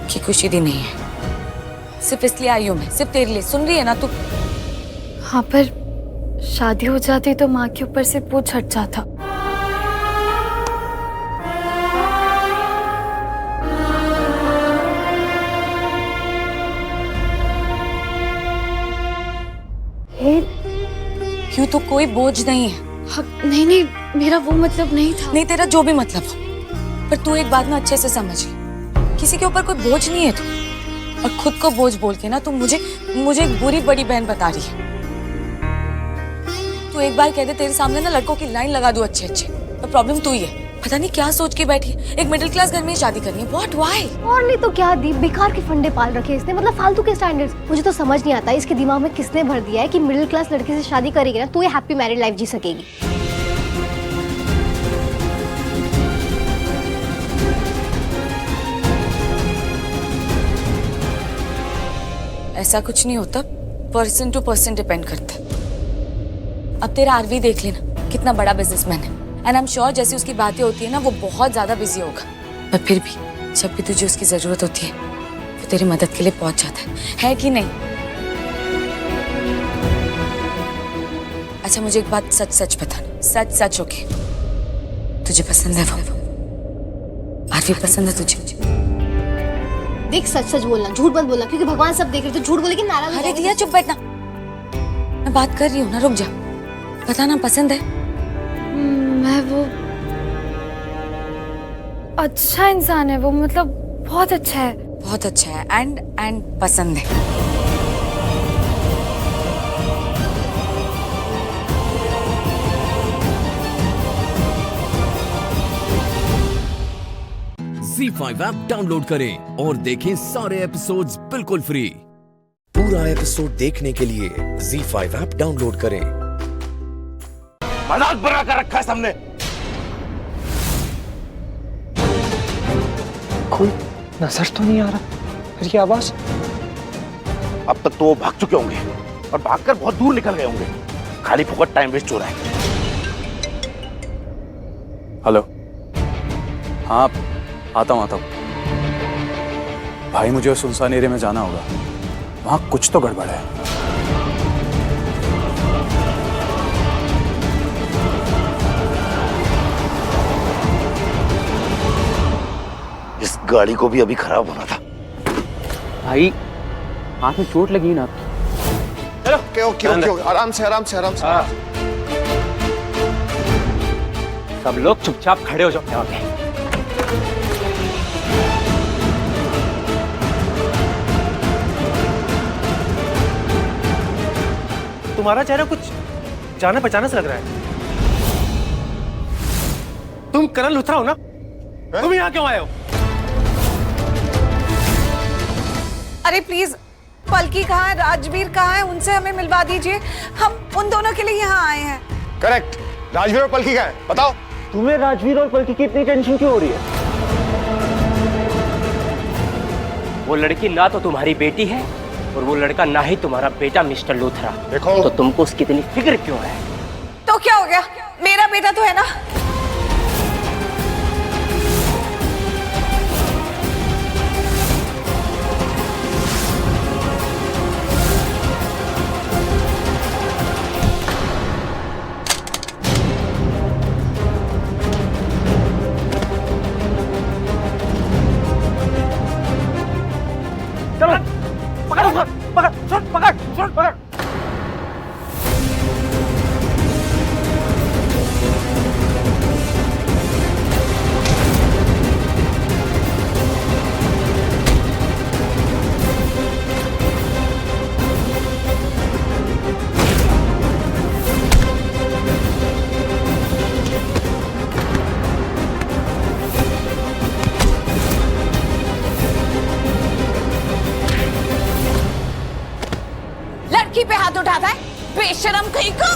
[SPEAKER 14] कि खुशी भी नहीं है। सिर्फ इसलिए आई हूँ मैं, सिर्फ तेरे लिए। सुन रही है ना तू?
[SPEAKER 11] हाँ पर शादी हो जाती तो माँ के ऊपर से बोझ हट जाता।
[SPEAKER 14] क्यों? तो कोई बोझ नहीं है।
[SPEAKER 11] हाँ, नहीं मेरा वो मतलब नहीं था।
[SPEAKER 14] नहीं तेरा जो भी मतलब हो, पर तू एक बात ना अच्छे से समझ ले, किसी के ऊपर कोई बोझ नहीं है तू। और खुद को बोझ बोल के ना तू मुझे एक बुरी बड़ी बहन बता रही है। तू एक बार कह दे तेरे सामने ना लड़कों की लाइन लगा दूं अच्छे, तो प्रॉब्लम तू ही है। पता नहीं क्या सोच के बैठी, एक मिडिल क्लास घर में शादी करनी है। What why?
[SPEAKER 11] और नहीं तो क्या दी, बेकार के फंडे पाल रखे इसने, मतलब फालतू के स्टैंडर्ड्स। मुझे तो समझ नहीं आता इसके दिमाग में किसने भर दिया है कि मिडिल क्लास लड़के से शादी करेगी ना तो ये हैप्पी मैरिड लाइफ जी सकेगी।
[SPEAKER 14] ऐसा कुछ नहीं होता, पर्सन टू पर्सन डिपेंड करता है। अब तेरा आरवी देख लेना, कितना बड़ा बिजनेसमैन है, एंड आई एम श्योर जैसी उसकी बातें होती है ना वो बहुत ज्यादा बिजी होगा। पर फिर भी जब भी तुझे उसकी जरूरत होती है वो तेरी मदद के लिए पहुंच जाता है कि नहीं? अच्छा मुझे एक बात सच सच बताना, सच सच ओके, तुझे पसंद है वो? आरवी पसंद है तुझे?
[SPEAKER 11] देख सच सच बोलना, झूठ मत बोलना, क्योंकि भगवान सब देख रहे, तो झूठ बोले कि नाराज हो
[SPEAKER 14] अरे
[SPEAKER 11] जाएंगे।
[SPEAKER 14] दिया चुप बैठना, मैं बात कर रही हूँ ना, रुक जा। बताना पसंद है?
[SPEAKER 11] मैं वो अच्छा इंसान है वो, मतलब बहुत अच्छा है।
[SPEAKER 14] बहुत अच्छा है एंड पसंद है।
[SPEAKER 1] ZEE5 ऐप डाउनलोड करें और देखें सारे एपिसोड्स बिल्कुल फ्री।
[SPEAKER 22] पूरा एपिसोड देखने के लिए ZEE5 ऐप डाउनलोड करें।
[SPEAKER 15] मजाक बना कर रखा है सबने।
[SPEAKER 2] कोई नजर तो नहीं आ रहा, फिर ये आवाज?
[SPEAKER 15] अब तक तो वो भाग चुके होंगे और भागकर बहुत दूर निकल गए होंगे। खाली फुकट टाइम वेस्ट हो रहा है।
[SPEAKER 17] हेलो, हाँ आता हूँ भाई, मुझे उस सुनसान एरिया में जाना होगा, वहां कुछ तो गड़बड़ है।
[SPEAKER 15] इस गाड़ी को भी अभी खराब होना था।
[SPEAKER 17] भाई हाथ में चोट लगी ना।
[SPEAKER 15] चलो
[SPEAKER 23] ओके, आराम से।
[SPEAKER 17] सब लोग चुपचाप खड़े हो जाओ यहाँ पे।
[SPEAKER 2] तुम्हारा चेहरा कुछ जाना पहचाना से लग रहा है। तुम करण लुथरा हो ना? तुम यहाँ क्यों आए हो?
[SPEAKER 24] अरे प्लीज, पलकी कहाँ है, राजवीर कहाँ है, उनसे हमें मिलवा दीजिए। हम उन दोनों के लिए यहाँ आए हैं।
[SPEAKER 23] करेक्ट। राजवीर और पलकी कहाँ है बताओ।
[SPEAKER 21] तुम्हें राजवीर और पलकी की इतनी टेंशन क्यों हो रही है?
[SPEAKER 3] वो लड़की ना तो तुम्हारी बेटी है और वो लड़का ना ही तुम्हारा बेटा मिस्टर लूथरा। देखो तो तुमको उसकी इतनी फिक्र क्यों है?
[SPEAKER 24] तो क्या हो गया, मेरा बेटा तो है ना।
[SPEAKER 21] चलो पकड़ उसको, पकड़।
[SPEAKER 24] लड़की पे हाथ उठाता है, बेशरम कहीं को।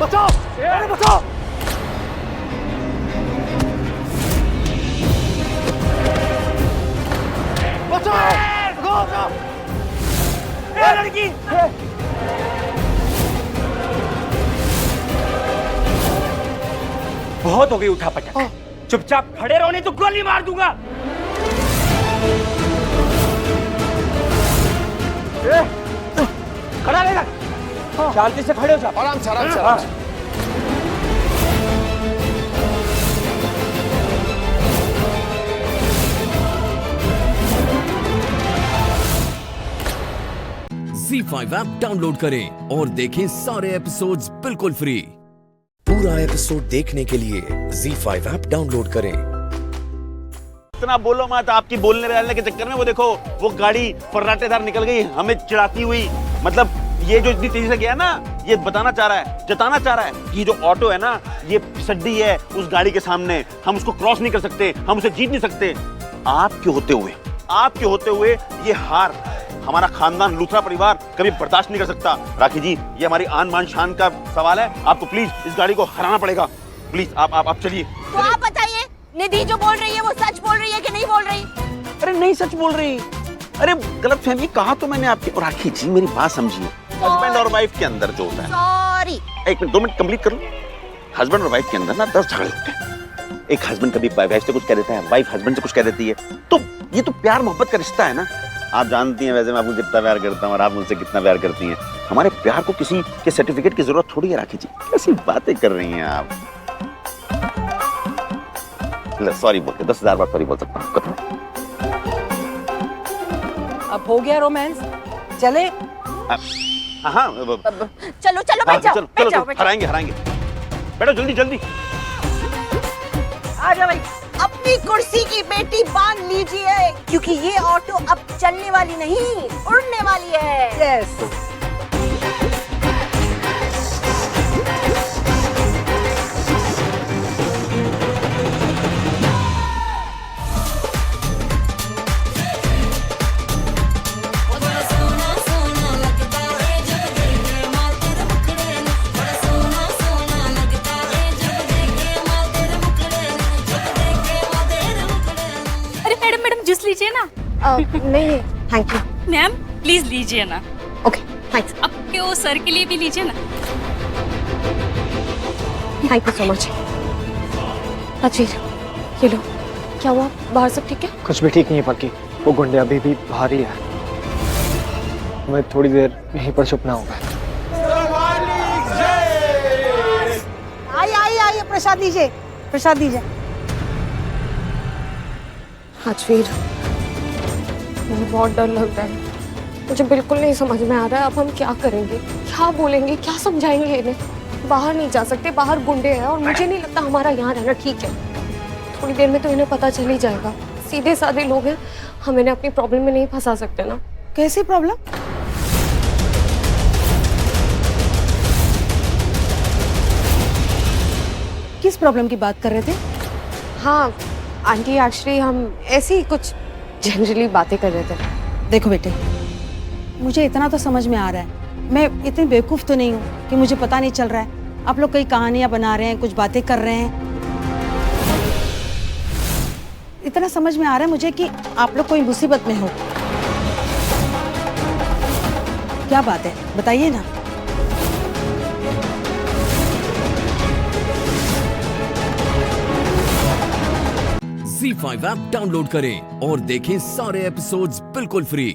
[SPEAKER 21] बचाओ, अरे बचाओ। बचाओ, ए लड़की।
[SPEAKER 3] बहुत हो गई उठा पटक, चुपचाप खड़े रहो नहीं तो गोली मार दूंगा।
[SPEAKER 21] खड़ा रहेगा,
[SPEAKER 3] शांति से खड़े हो जाओ।
[SPEAKER 21] आराम से, आराम से, आराम से।
[SPEAKER 1] ZEE5 ऐप डाउनलोड करें और देखें सारे एपिसोड्स बिल्कुल फ्री।
[SPEAKER 22] पूरा एपिसोड देखने के लिए ZEE5 ऐप डाउनलोड करें।
[SPEAKER 4] इतना बोलो मत, आपकी बोलने रहने के चक्कर में वो देखो वो गाड़ी फर्राटेदार निकल गई हमें चिढ़ाती हुई। मतलब ये जो इतनी तेजी से गया ना, ये बताना चाह रहा है, जताना चाह रहा है कि जो ऑटो है ना ये फिसड्डी है उस गाड़ी के सामने, हम उसको क्रॉस नहीं कर सकते, हम उसे जीत नहीं सकते। आपके होते हुए ये हार हमारा खानदान लूथरा परिवार कभी बर्दाश्त नहीं कर सकता। राखी जी, ये हमारी आन मान शान का सवाल है, आपको प्लीज इस गाड़ी को हराना पड़ेगा। प्लीज आप चलिए।
[SPEAKER 13] तो आप बताइए, निधि जो बोल रही है वो सच बोल रही है कि नहीं बोल रही?
[SPEAKER 4] अरे नहीं सच बोल रही, अरे गलत फहमी कहा तो मैंने आपकी। और राखी जी मेरी बात समझिए, हस्बैंड और वाइफ के अंदर जो होता है,
[SPEAKER 13] सॉरी,
[SPEAKER 4] 1 मिनट 2 मिनट कंप्लीट कर लो। हस्बैंड और वाइफ के अंदर ना 10 झगड़े होते हैं। एक हस्बैंड कभी वाइफ से कुछ कह देता है, वाइफ हस्बैंड से कुछ कह देती है, तो ये तो प्यार मोहब्बत का रिश्ता है ना। आप जानती हैं वैसे मैं आपको कितना प्यार करता हूँ और आप मुझसे कितना प्यार करती हैं। हमारे प्यार को किसी के सर्टिफिकेट की जरूरत थोड़ी है। राखी जी कैसी बातें कर रही हैं आप। सॉरी बोलते 10,000 बार सॉरी बोल सकता हूँ।
[SPEAKER 24] अब हो गया रोमांस, चले।
[SPEAKER 4] हाँ
[SPEAKER 13] चलो चलो बैठ जाओ, बैठ जाओ।
[SPEAKER 4] हराएंगे बैठो जल्दी।
[SPEAKER 13] आ जाओ भाई, अपनी कुर्सी की बेटी बांध लीजिए क्योंकि ये ऑटो अब चलने वाली नहीं, उड़ने वाली है।
[SPEAKER 24] यस।
[SPEAKER 14] जूस लीजिए ना।
[SPEAKER 11] नहीं थैंक यू
[SPEAKER 14] मैम प्लीज लीजिए ना।
[SPEAKER 11] Okay thanks.
[SPEAKER 14] आपके वो सर के लिए भी लीजिए ना।
[SPEAKER 11] Thank you so much. Rajveer ये लो, क्या हुआ, बाहर सब ठीक है?
[SPEAKER 19] कुछ भी ठीक नहीं है पलकी, वो गुंडे अभी भी बाहर ही है। मैं थोड़ी देर यहीं पर छुपना होगा।
[SPEAKER 24] आइए प्रसाद दीजिए।
[SPEAKER 11] राजवीर मुझे बहुत डर लग रहा है, मुझे बिल्कुल नहीं समझ में आ रहा है अब हम क्या करेंगे, क्या बोलेंगे, क्या समझाएंगे इन्हें। बाहर नहीं जा सकते, बाहर गुंडे हैं और मुझे नहीं लगता हमारा यहाँ रहना ठीक है। थोड़ी देर में तो इन्हें पता चल ही जाएगा। सीधे साधे लोग हैं, हम इन्हें अपनी प्रॉब्लम में नहीं फंसा सकते ना।
[SPEAKER 24] कैसी प्रॉब्लम? किस प्रॉब्लम की बात कर रहे थे?
[SPEAKER 11] हाँ आंटी, एक्चुअली हम ऐसे ही कुछ जनरली बातें कर रहे थे।
[SPEAKER 24] देखो बेटे, मुझे इतना तो समझ में आ रहा है, मैं इतनी बेवकूफ़ तो नहीं हूँ कि मुझे पता नहीं चल रहा है। आप लोग कई कहानियां बना रहे हैं, कुछ बातें कर रहे हैं। इतना समझ में आ रहा है मुझे कि आप लोग कोई मुसीबत में हो। क्या बात है, बताइए ना।
[SPEAKER 1] ZEE5 ऐप डाउनलोड करें और देखें सारे एपिसोड्स बिल्कुल फ्री।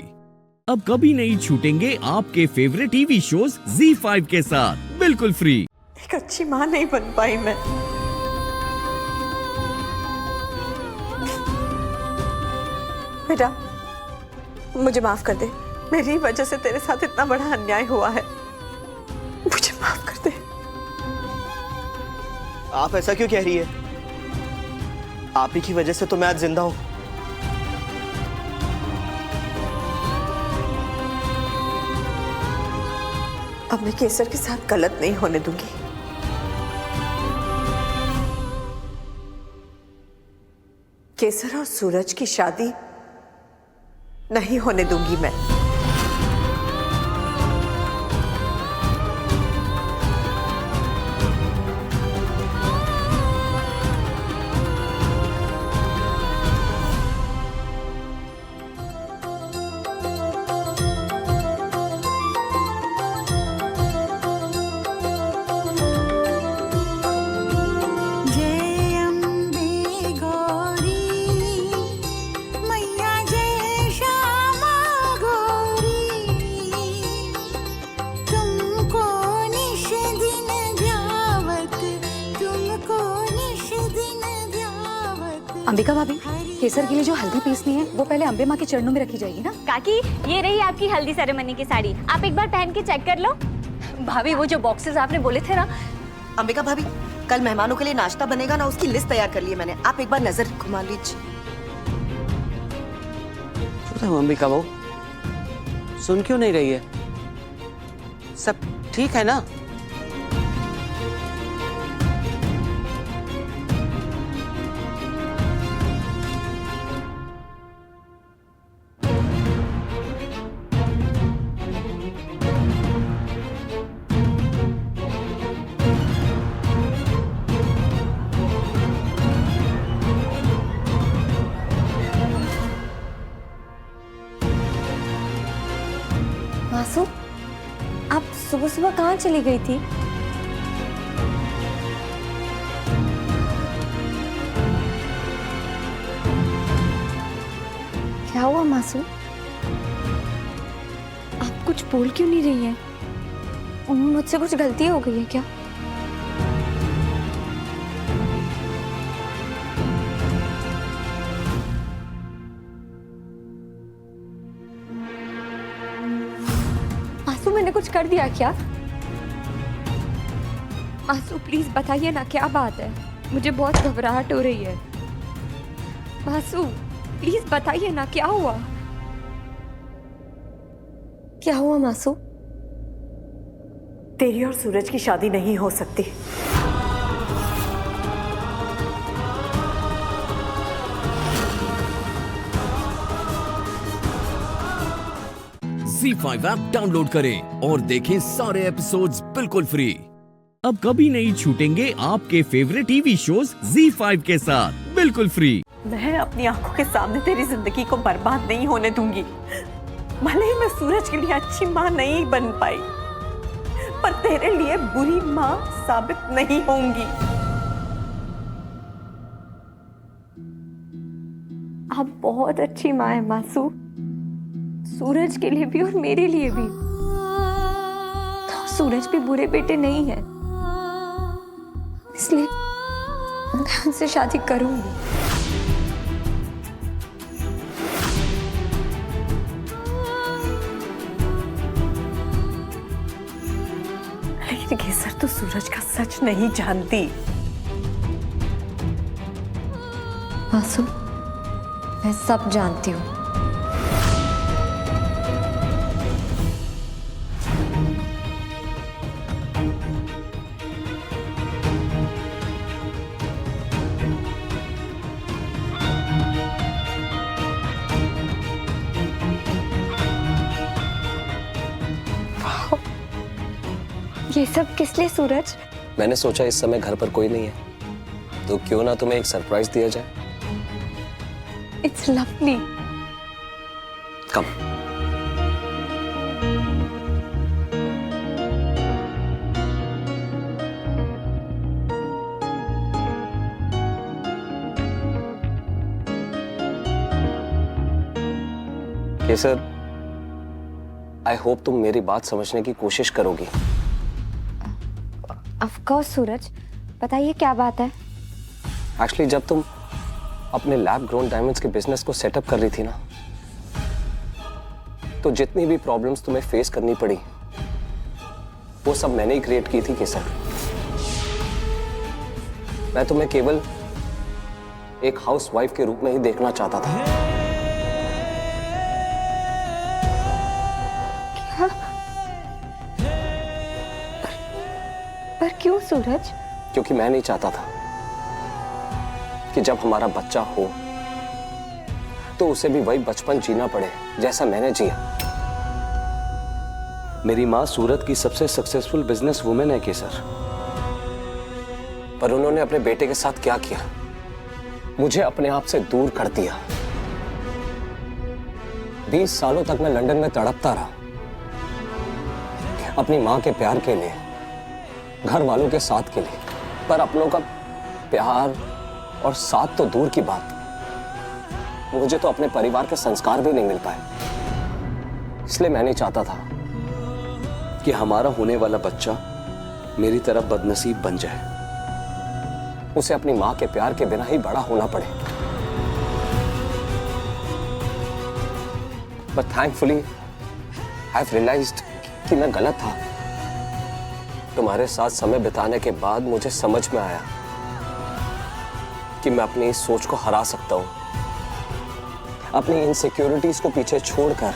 [SPEAKER 1] अब कभी नहीं छूटेंगे आपके फेवरेट टीवी शोज ZEE5 के साथ बिल्कुल फ्री।
[SPEAKER 24] एक अच्छी माँ नहीं बन पाई मैं। बेटा, मुझे माफ कर दे, मेरी वजह से तेरे साथ इतना बड़ा अन्याय हुआ है, मुझे माफ कर दे।
[SPEAKER 5] आप ऐसा क्यों कह रही है? आप ही की वजह से तो मैं आज जिंदा हूं।
[SPEAKER 24] अब मैं केसर के साथ गलत नहीं होने दूंगी। केसर और सूरज की शादी नहीं होने दूंगी मैं।
[SPEAKER 14] अंबिका भाभी, केसर के लिए जो हल्दी पीसनी है वो पहले अंबे माँ के चरणों में रखी जाएगी ना।
[SPEAKER 7] काकी, ये रही आपकी हल्दी सेरेमनी की साड़ी, आप एक बार पहन के चेक कर लो।
[SPEAKER 14] भाभी, वो जो बॉक्सेस आपने बोले थे ना।
[SPEAKER 10] अंबिका भाभी, कल मेहमानों के लिए नाश्ता बनेगा ना, उसकी लिस्ट तैयार कर ली है मैंने, आप एक बार नजर घुमा लीजिए।
[SPEAKER 5] अंबिका बहू, सुन क्यों नहीं रही है? सब ठीक है ना?
[SPEAKER 6] मासू, आप सुबह सुबह कहाँ चली गई थी? क्या हुआ मासू? आप कुछ बोल क्यों नहीं रही हैं? मुझसे कुछ गलती हो गई है क्या? मैंने कुछ कर दिया क्या? मासू प्लीज बताइए ना, क्या बात है? मुझे बहुत घबराहट हो रही है। मासू प्लीज बताइए ना, क्या हुआ? क्या हुआ मासू?
[SPEAKER 24] तेरी और सूरज की शादी नहीं हो सकती।
[SPEAKER 1] ZEE5 ऐप डाउनलोड करें और देखें सारे एपिसोड्स बिल्कुल फ्री। अब कभी नहीं छूटेंगे आपके फेवरेट टीवी शोज ZEE5 के साथ बिल्कुल फ्री।
[SPEAKER 24] मैं अपनी आंखों के सामने तेरी जिंदगी को बर्बाद नहीं होने दूंगी। भले ही मैं सूरज के लिए अच्छी माँ नहीं बन पाई, पर तेरे लिए बुरी माँ साबित नहीं होंगी।
[SPEAKER 6] आप बहुत अच्छी माँ है मासू, सूरज के लिए भी और मेरे लिए भी। तो सूरज भी बुरे बेटे नहीं है, इसलिए मैं उनसे शादी करूंगी।
[SPEAKER 24] लेकिन केसर, तू सूरज का सच नहीं जानती।
[SPEAKER 6] आंसू, मैं सब जानती हूँ।
[SPEAKER 8] ये सब किस लिए सूरज?
[SPEAKER 16] मैंने सोचा इस समय घर पर कोई नहीं है, तो क्यों ना तुम्हें एक सरप्राइज दिया जाए।
[SPEAKER 8] It's lovely.
[SPEAKER 16] Come. Kesar, I hope तुम मेरी बात समझने की कोशिश करोगी।
[SPEAKER 8] ऑफ कोर्स सूरज, बताइए क्या बात है?
[SPEAKER 16] एक्चुअली जब तुम अपने लैब ग्रोन डायमंड्स के बिजनेस को सेटअप कर रही थी ना, तो जितनी भी प्रॉब्लम्स तुम्हें फेस करनी पड़ी वो सब मैंने ही क्रिएट की थी केसर। मैं तुम्हें केवल एक हाउसवाइफ के रूप में ही देखना चाहता था।
[SPEAKER 8] क्या? पर क्यों सूरज?
[SPEAKER 16] क्योंकि मैं नहीं चाहता था कि जब हमारा बच्चा हो तो उसे भी वही बचपन जीना पड़े जैसा मैंने जिया। मेरी मां सूरत की सबसे सक्सेसफुल बिजनेस वुमेन है केसर, पर उन्होंने अपने बेटे के साथ क्या किया? मुझे अपने आप से दूर कर दिया। 20 सालों तक मैं लंदन में तड़पता रहा अपनी मां के प्यार के लिए, घर वालों के साथ के लिए, पर अपनों का प्यार और साथ तो दूर की बात, मुझे तो अपने परिवार के संस्कार भी नहीं मिल पाए। इसलिए मैं नहीं चाहता था कि हमारा होने वाला बच्चा मेरी तरह बदनसीब बन जाए, उसे अपनी मां के प्यार के बिना ही बड़ा होना पड़े। But thankfully I have realised कि मैं गलत था। तुम्हारे साथ समय बिताने के बाद मुझे समझ में आया कि मैं अपनी इस सोच को हरा सकता हूं, अपनी इनसिक्योरिटीज को पीछे छोड़कर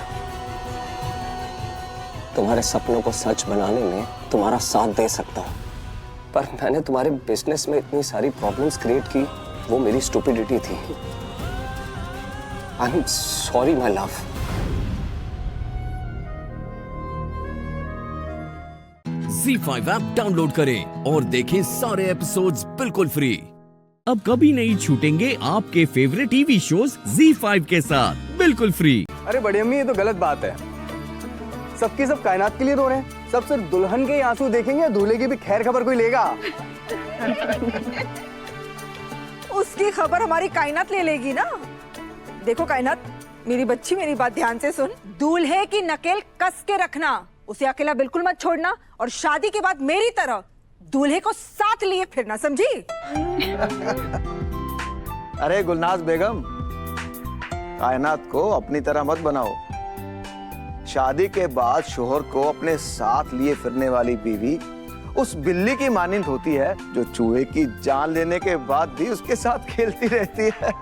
[SPEAKER 16] तुम्हारे सपनों को सच बनाने में तुम्हारा साथ दे सकता हूं। पर मैंने तुम्हारे बिजनेस में इतनी सारी प्रॉब्लम्स क्रिएट की, वो मेरी स्टूपिडिटी थी। I am sorry my love.
[SPEAKER 1] ZEE5 app download करें और देखें सारे एपिसोड्स बिल्कुल फ्री। अब कभी नहीं छूटेंगे आपके फेवरेट टीवी शोज ZEE5 के साथ बिल्कुल फ्री।
[SPEAKER 18] अरे बड़ी अम्मी, ये तो गलत बात है। सबकी सब कायनात के लिए रो रहे हैं। सब सिर्फ दुल्हन के ही आंसू देखेंगे, दूल्हे की भी खैर खबर कोई लेगा?
[SPEAKER 23] उसकी खबर हमारी कायनात ले लेगी ना। देखो कायनात, मेरी बच्ची मेरी बात ध्यान से सुन। दूल्हे की नकेल कस के रखना, उसे अकेला बिल्कुल मत छोड़ना, और शादी के बाद मेरी तरह दूल्हे को साथ लिए फिरना, समझी?
[SPEAKER 18] अरे गुलनाज बेगम, कायनात को अपनी तरह मत बनाओ। शादी के बाद शोहर को अपने साथ लिए फिरने वाली बीवी उस बिल्ली की मानिंद होती है जो चूहे की जान लेने के बाद भी उसके साथ खेलती रहती है।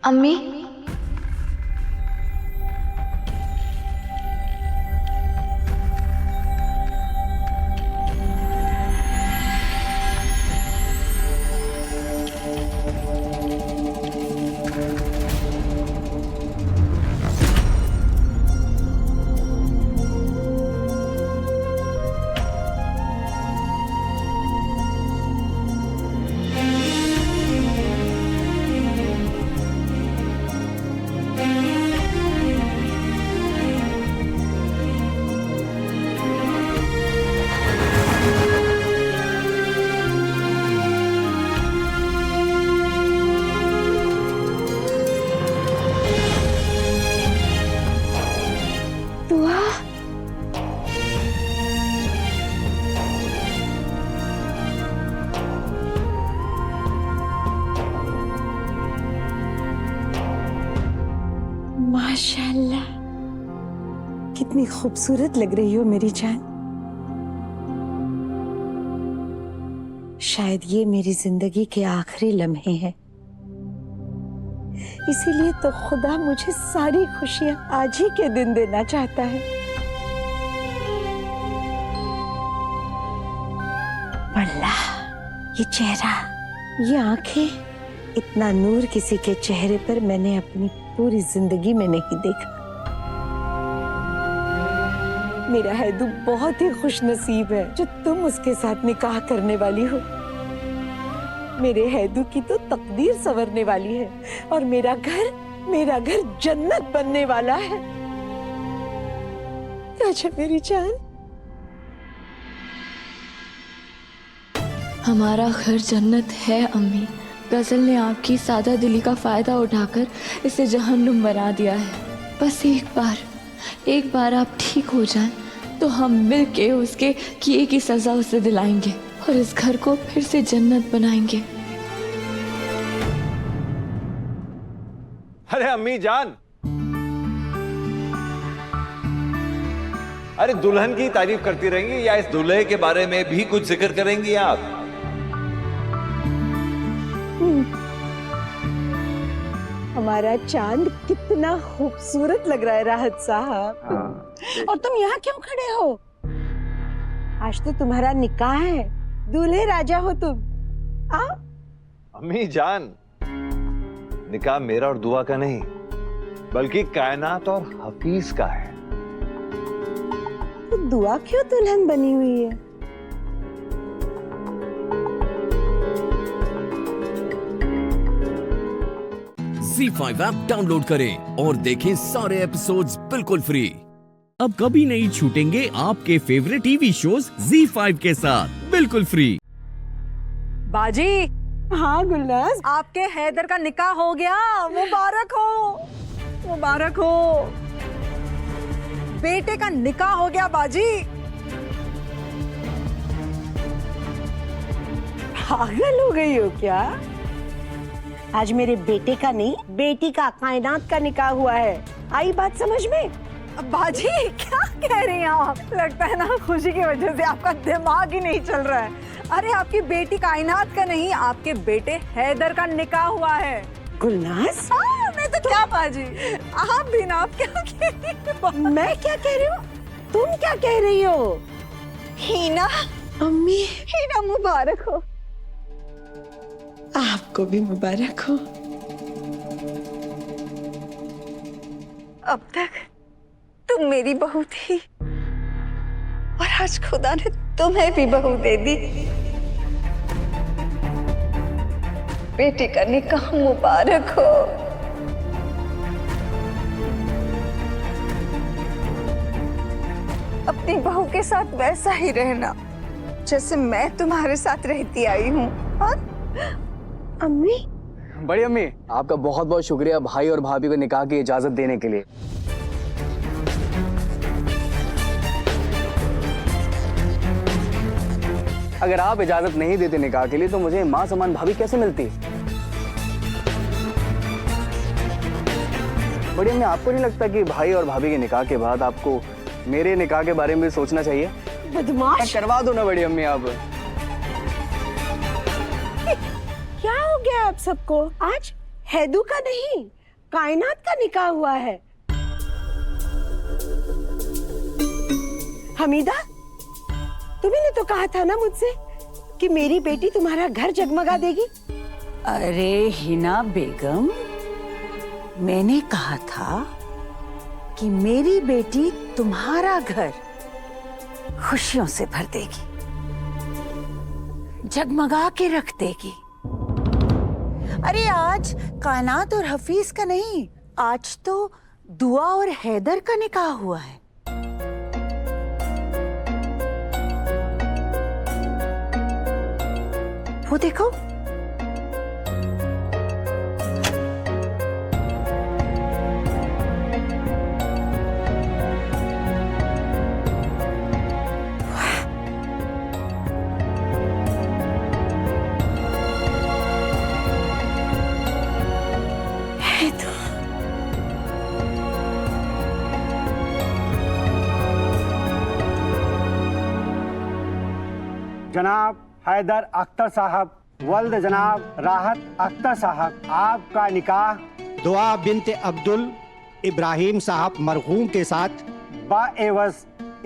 [SPEAKER 8] अम्मी,
[SPEAKER 23] माशाल्लाह, कितनी खूबसूरत लग रही हो मेरी जान।
[SPEAKER 10] शायद ये मेरी जिंदगी के आखिरी लम्हे हैं, इसीलिए तो खुदा मुझे सारी खुशियां आज ही के दिन देना चाहता है। अल्लाह, ये चेहरा, ये आंखें, इतना नूर किसी के चेहरे पर मैंने अपनी पूरी जिंदगी में नहीं देखा। मेरा हैदू बहुत ही खुश नसीब है जो तुम उसके साथ निकाह करने वाली हो। मेरे हैदू की तो तकदीर संवरने वाली है और मेरा घर जन्नत बनने वाला है। अच्छा मेरी जान,
[SPEAKER 6] हमारा घर जन्नत है अम्मी। गजल ने आपकी सादा दिली का फायदा उठाकर इसे जहन्नुम बना दिया है। बस एक बार आप ठीक हो जाएं तो हम मिलके उसके किए की सजा उसे दिलाएंगे और इस घर को फिर से जन्नत बनाएंगे।
[SPEAKER 4] अरे अम्मी जान, अरे दुल्हन की तारीफ करती रहेंगी या इस दूल्हे के बारे में भी कुछ जिक्र करेंगी आप?
[SPEAKER 10] हमारा चांद कितना खूबसूरत लग रहा है राहत साहब। और तुम यहाँ क्यों खड़े हो? आज तो तुम्हारा निकाह है, दूल्हे राजा हो तुम। आओ।
[SPEAKER 4] अम्मी जान, निकाह मेरा और दुआ का नहीं बल्कि कायनात और हफीज का है।
[SPEAKER 10] तो दुआ क्यों दुल्हन बनी हुई है?
[SPEAKER 1] ZEE5 ऐप डाउनलोड करें और देखें सारे एपिसोड्स बिल्कुल फ्री। अब कभी नहीं छूटेंगे आपके फेवरेट टीवी शोज ZEE5 के साथ बिल्कुल फ्री।
[SPEAKER 23] बाजी।
[SPEAKER 10] हाँ गुलनाज,
[SPEAKER 23] आपके हैदर का निकाह हो गया। मुबारक हो, मुबारक हो। बेटे का निकाह हो गया बाजी।
[SPEAKER 10] पागल हो गई हो क्या? आज मेरे बेटे का नहीं, बेटी का, कायनात का निकाह हुआ है। आई बात समझ में?
[SPEAKER 23] बाजी क्या कह रही हैं आप? लगता है ना खुशी की वजह से आपका दिमाग ही नहीं चल रहा है। अरे आपकी बेटी कायनात का नहीं, आपके बेटे हैदर का निकाह हुआ है।
[SPEAKER 10] गुलनाज?
[SPEAKER 23] हाँ, मैं तो क्या बाजी, आप भी ना, आप क्या कह रही हो?
[SPEAKER 10] मैं क्या कह रही हूँ? तुम क्या कह रही हो?
[SPEAKER 23] हीना,
[SPEAKER 10] अम्मी।
[SPEAKER 23] हीना मुबारक हो।
[SPEAKER 10] आपको भी मुबारक हो।
[SPEAKER 23] अब तक तुम मेरी बहू थी और आज खुदा ने तुम्हें भी बहू दे दी। बेटी का निकाह मुबारक हो। अपनी बहू के साथ वैसा ही रहना जैसे मैं तुम्हारे साथ रहती आई हूँ।
[SPEAKER 10] अम्मी?
[SPEAKER 5] बड़ी अम्मी, आपका बहुत बहुत शुक्रिया भाई और भाभी को निकाह की इजाजत देने के लिए। अगर आप इजाजत नहीं देते निकाह के लिए तो मुझे मां समान भाभी कैसे मिलती? बड़ी अम्मी, आपको नहीं लगता कि भाई और भाभी के निकाह के बाद आपको मेरे निकाह के बारे में भी सोचना चाहिए?
[SPEAKER 10] बदमाश!
[SPEAKER 5] करवा दो ना बड़ी अम्मी आप।
[SPEAKER 10] क्या हो गया आप सबको? आज हैदू का नहीं, कायनात का निकाह हुआ है। हमीदा, तुम्ही तो कहा था ना मुझसे कि मेरी बेटी तुम्हारा घर जगमगा देगी।
[SPEAKER 9] अरे हिना बेगम, मैंने कहा था कि मेरी बेटी तुम्हारा घर खुशियों से भर देगी, जगमगा के रख देगी। अरे आज कायनात और हफीज का नहीं, आज तो दुआ और हैदर का निकाह हुआ है। वो देखो,
[SPEAKER 12] जनाब हैदर अख्तर साहब वल्द जनाब राहत अख्तर साहब, आपका निकाह दुआ बिनते अब्दुल इब्राहिम साहब मरहूम के साथ बाएवज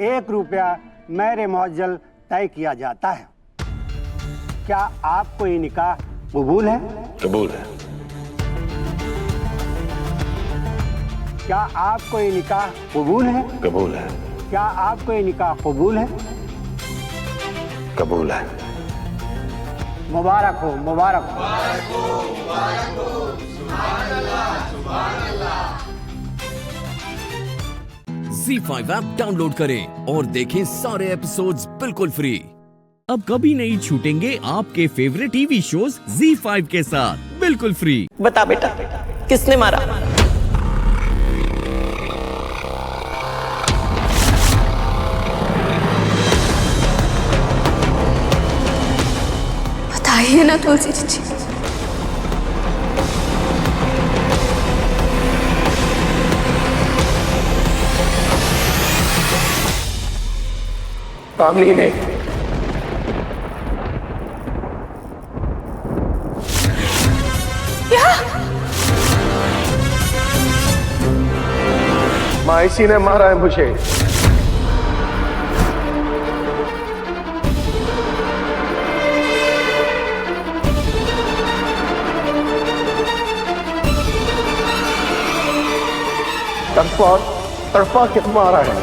[SPEAKER 12] 1 रुपया मेरे मुअज्जल तय किया जाता है। क्या आपको ये निकाह कबूल है?
[SPEAKER 15] कबूल है।
[SPEAKER 12] क्या आपको ये निकाह कबूल है?
[SPEAKER 15] कबूल है।
[SPEAKER 12] क्या आपको ये निकाह कबूल है?
[SPEAKER 15] कबूल है।
[SPEAKER 12] मुबारक हो, मुबारक हो।
[SPEAKER 1] Z5 ऐप डाउनलोड करें और देखें सारे एपिसोड्स बिल्कुल फ्री। अब कभी नहीं छूटेंगे आपके फेवरेट टीवी शोज Z5 के साथ बिल्कुल फ्री।
[SPEAKER 17] बता बेटा, किसने मारा?
[SPEAKER 20] बताइए ना तुलसी जी।
[SPEAKER 15] कामनी ने
[SPEAKER 20] क्या?
[SPEAKER 15] माइसी ने मारा है मुझे। तड़पा के मारा है।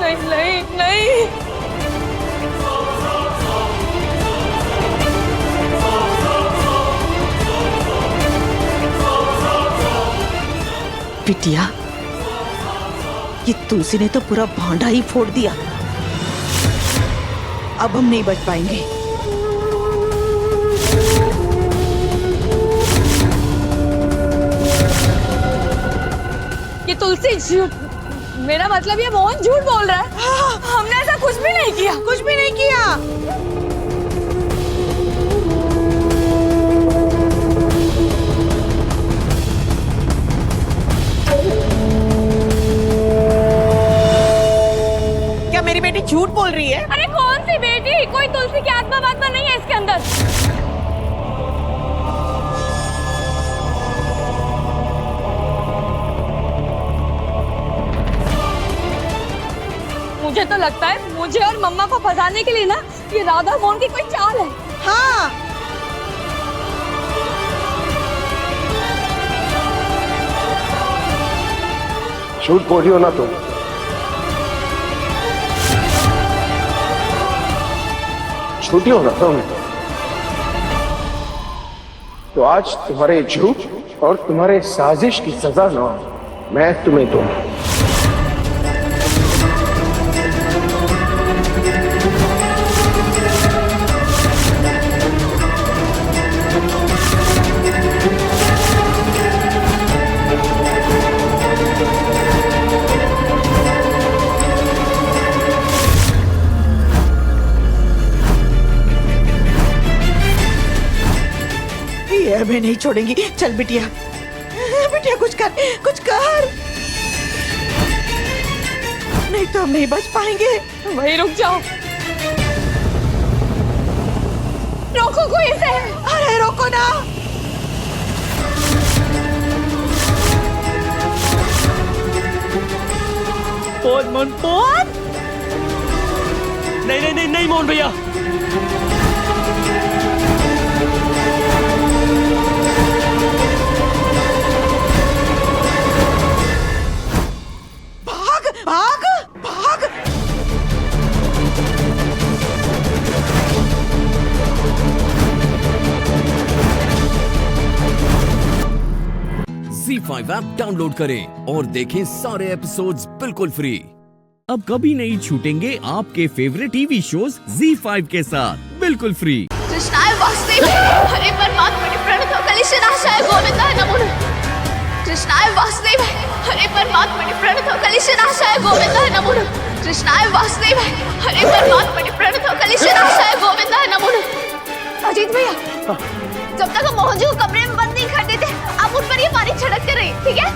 [SPEAKER 20] नहीं नहीं नहीं।
[SPEAKER 9] बिटिया, ये तुलसी ने तो पूरा भांडा ही फोड़ दिया। अब हम नहीं बच पाएंगे।
[SPEAKER 20] ये तुलसी झूठ, मेरा मतलब ये मोहन झूठ बोल रहा है। हमने ऐसा कुछ भी नहीं किया।
[SPEAKER 9] कुछ भी नहीं किया। क्या मेरी बेटी झूठ बोल रही है?
[SPEAKER 20] अरे कौन सी बेटी? कोई तुलसी की आत्मा वात्मा नहीं है इसके अंदर। मुझे तो लगता है मुझे और मम्मा को फंसाने के लिए ना ये राधा मोहन की कोई चाल है।
[SPEAKER 9] हाँ।
[SPEAKER 15] झूठ बोली हो ना तुम। झूठी हो ना तुम। तो आज तुम्हारे झूठ और तुम्हारे साजिश की सजा ना मैं तुम्हें दूंगा।
[SPEAKER 9] हमें नहीं छोड़ेंगी। चल बिटिया, बिटिया कुछ कर, कुछ कर, नहीं तो हम नहीं बच पाएंगे।
[SPEAKER 20] वहीं रुक जाओ। रोको कोई इसे।
[SPEAKER 9] अरे रोको ना।
[SPEAKER 3] मोहन नहीं नहीं नहीं नहीं मोहन भैया।
[SPEAKER 9] भाग भाग भाग।
[SPEAKER 1] Z5 ऐप डाउनलोड करें और देखें सारे एपिसोड्स बिल्कुल फ्री। अब कभी नहीं छूटेंगे आपके फेवरेट टीवी शोज Z5 के साथ बिल्कुल फ्री।
[SPEAKER 20] कृष्णाय वासुदेव हरे परमात्मने प्रणतो कलिशनाशाय गोविंदाय नमो नमः। कृष्णाय वासुदेव हरे परमात्मने प्रणतो कलिशनाशाय गोविंदाय नमो नमः। कृष्णाय वासुदेव हरे परमात्मने प्रणतो कलिशनाशाय गोविंदाय नमो नमः। अजीत भैया, जब तक हम मोहन जी को कमरे में बंद नहीं कर देते, आप उन पर ये पानी छिड़क कर रही, ठीक है?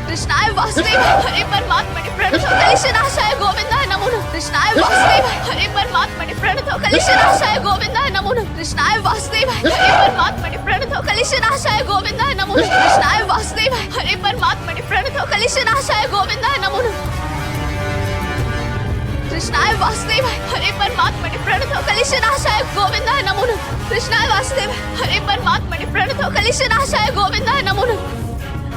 [SPEAKER 20] कृष्णाय वासुदेव हरे परमात्मने प्रणतो कलिशनाशाय गोविंदाय नमो नमः। कृष्णाय वासुदेवाय हरे परमात्मने प्रणतो कलिशनाशाय गोविंदाय नमो नमः कृष्णाय वासुदेवाय हरे परमात्मने प्रणतो कलिशनाशाय गोविंदाय नमो नमः कृष्णाय वासुदेवाय हरे परमात्मने प्रणतो कलिशनाशाय गोविंदाय नमो नमः कृष्णाय वासुदेवाय हरे परमात्मने प्रणतो कलिशनाशाय गोविंदाय नमो नमः कृष्णाय वासुदेवाय हरे परमात्मने प्रणतो कलिशनाशाय गोविंदाय नमो नमः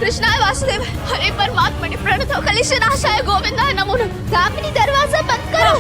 [SPEAKER 20] कृष्णाय वासुदेवाय हरे परमात्मने प्रणतो कलिशनाशाय गोविंदाय नमो नमः दामिनी दरवाजा बंद करो।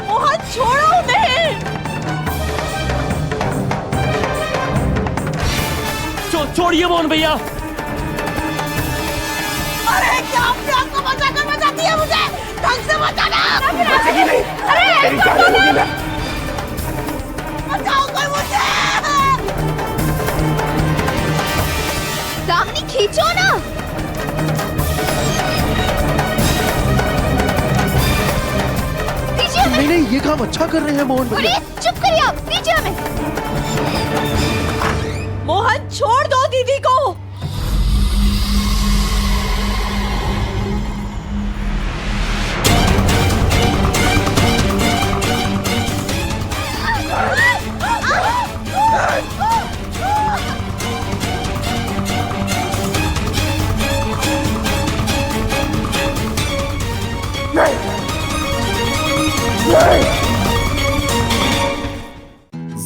[SPEAKER 20] मोहन छोड़ो उन्हें।
[SPEAKER 3] छोड़िए मोहन भैया।
[SPEAKER 20] अरे क्या आपने आपको बचा दिया मुझे, ढंग से बचाना।
[SPEAKER 15] बचेगी नहीं, तेरी जान लगेगी ना।
[SPEAKER 20] बचाओ कोई मुझे। दामिनी खींचो ना।
[SPEAKER 15] नहीं नहीं, ये काम अच्छा कर रहे हैं मोहन भैया।
[SPEAKER 20] चुप करिए आप, दीजिए हमें। मोहन छोड़ दो दीदी को।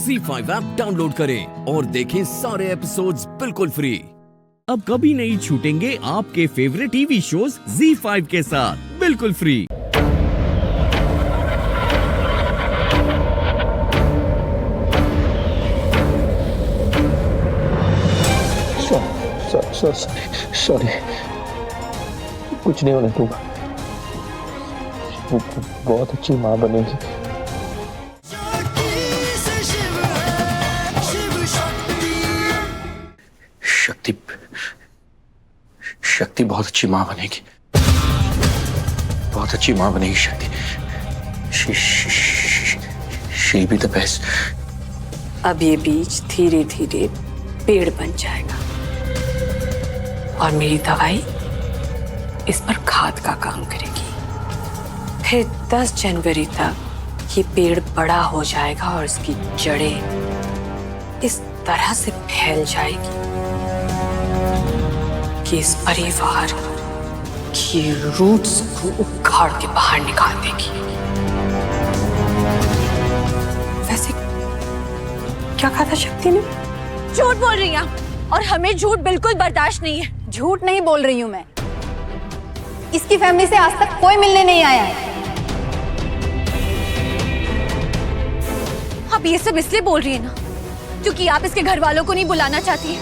[SPEAKER 1] ZEE5 ऐप डाउनलोड करें और देखें सारे एपिसोड्स बिल्कुल फ्री। अब कभी नहीं छूटेंगे आपके फेवरेट टीवी शोज ZEE5 के साथ बिल्कुल फ्री।
[SPEAKER 16] सॉरी, कुछ नहीं होने दूंगा। बहुत अच्छी माँ बनेगी। शक्ति बहुत अच्छी माँ बनेगी, बहुत अच्छी माँ बनेगी शक्ति। She be the best.
[SPEAKER 14] अब ये बीज धीरे धीरे पेड़ बन जाएगा और मेरी दवाई इस पर खाद का काम करेगी। फिर 10 जनवरी तक ये पेड़ बड़ा हो जाएगा और इसकी जड़ें इस तरह से फैल जाएगी कि इस परिवार की रूट्स को उखाड़ के बाहर निकाल देगी। वैसे क्या कहा था शक्ति ने?
[SPEAKER 7] झूठ बोल रही हैं और हमें झूठ बिल्कुल बर्दाश्त नहीं है।
[SPEAKER 8] झूठ नहीं बोल रही हूँ मैं, इसकी फैमिली से आज तक कोई मिलने नहीं आया है।
[SPEAKER 7] आप ये सब इसलिए बोल रही है ना क्योंकि आप इसके घर वालों को नहीं बुलाना चाहती है,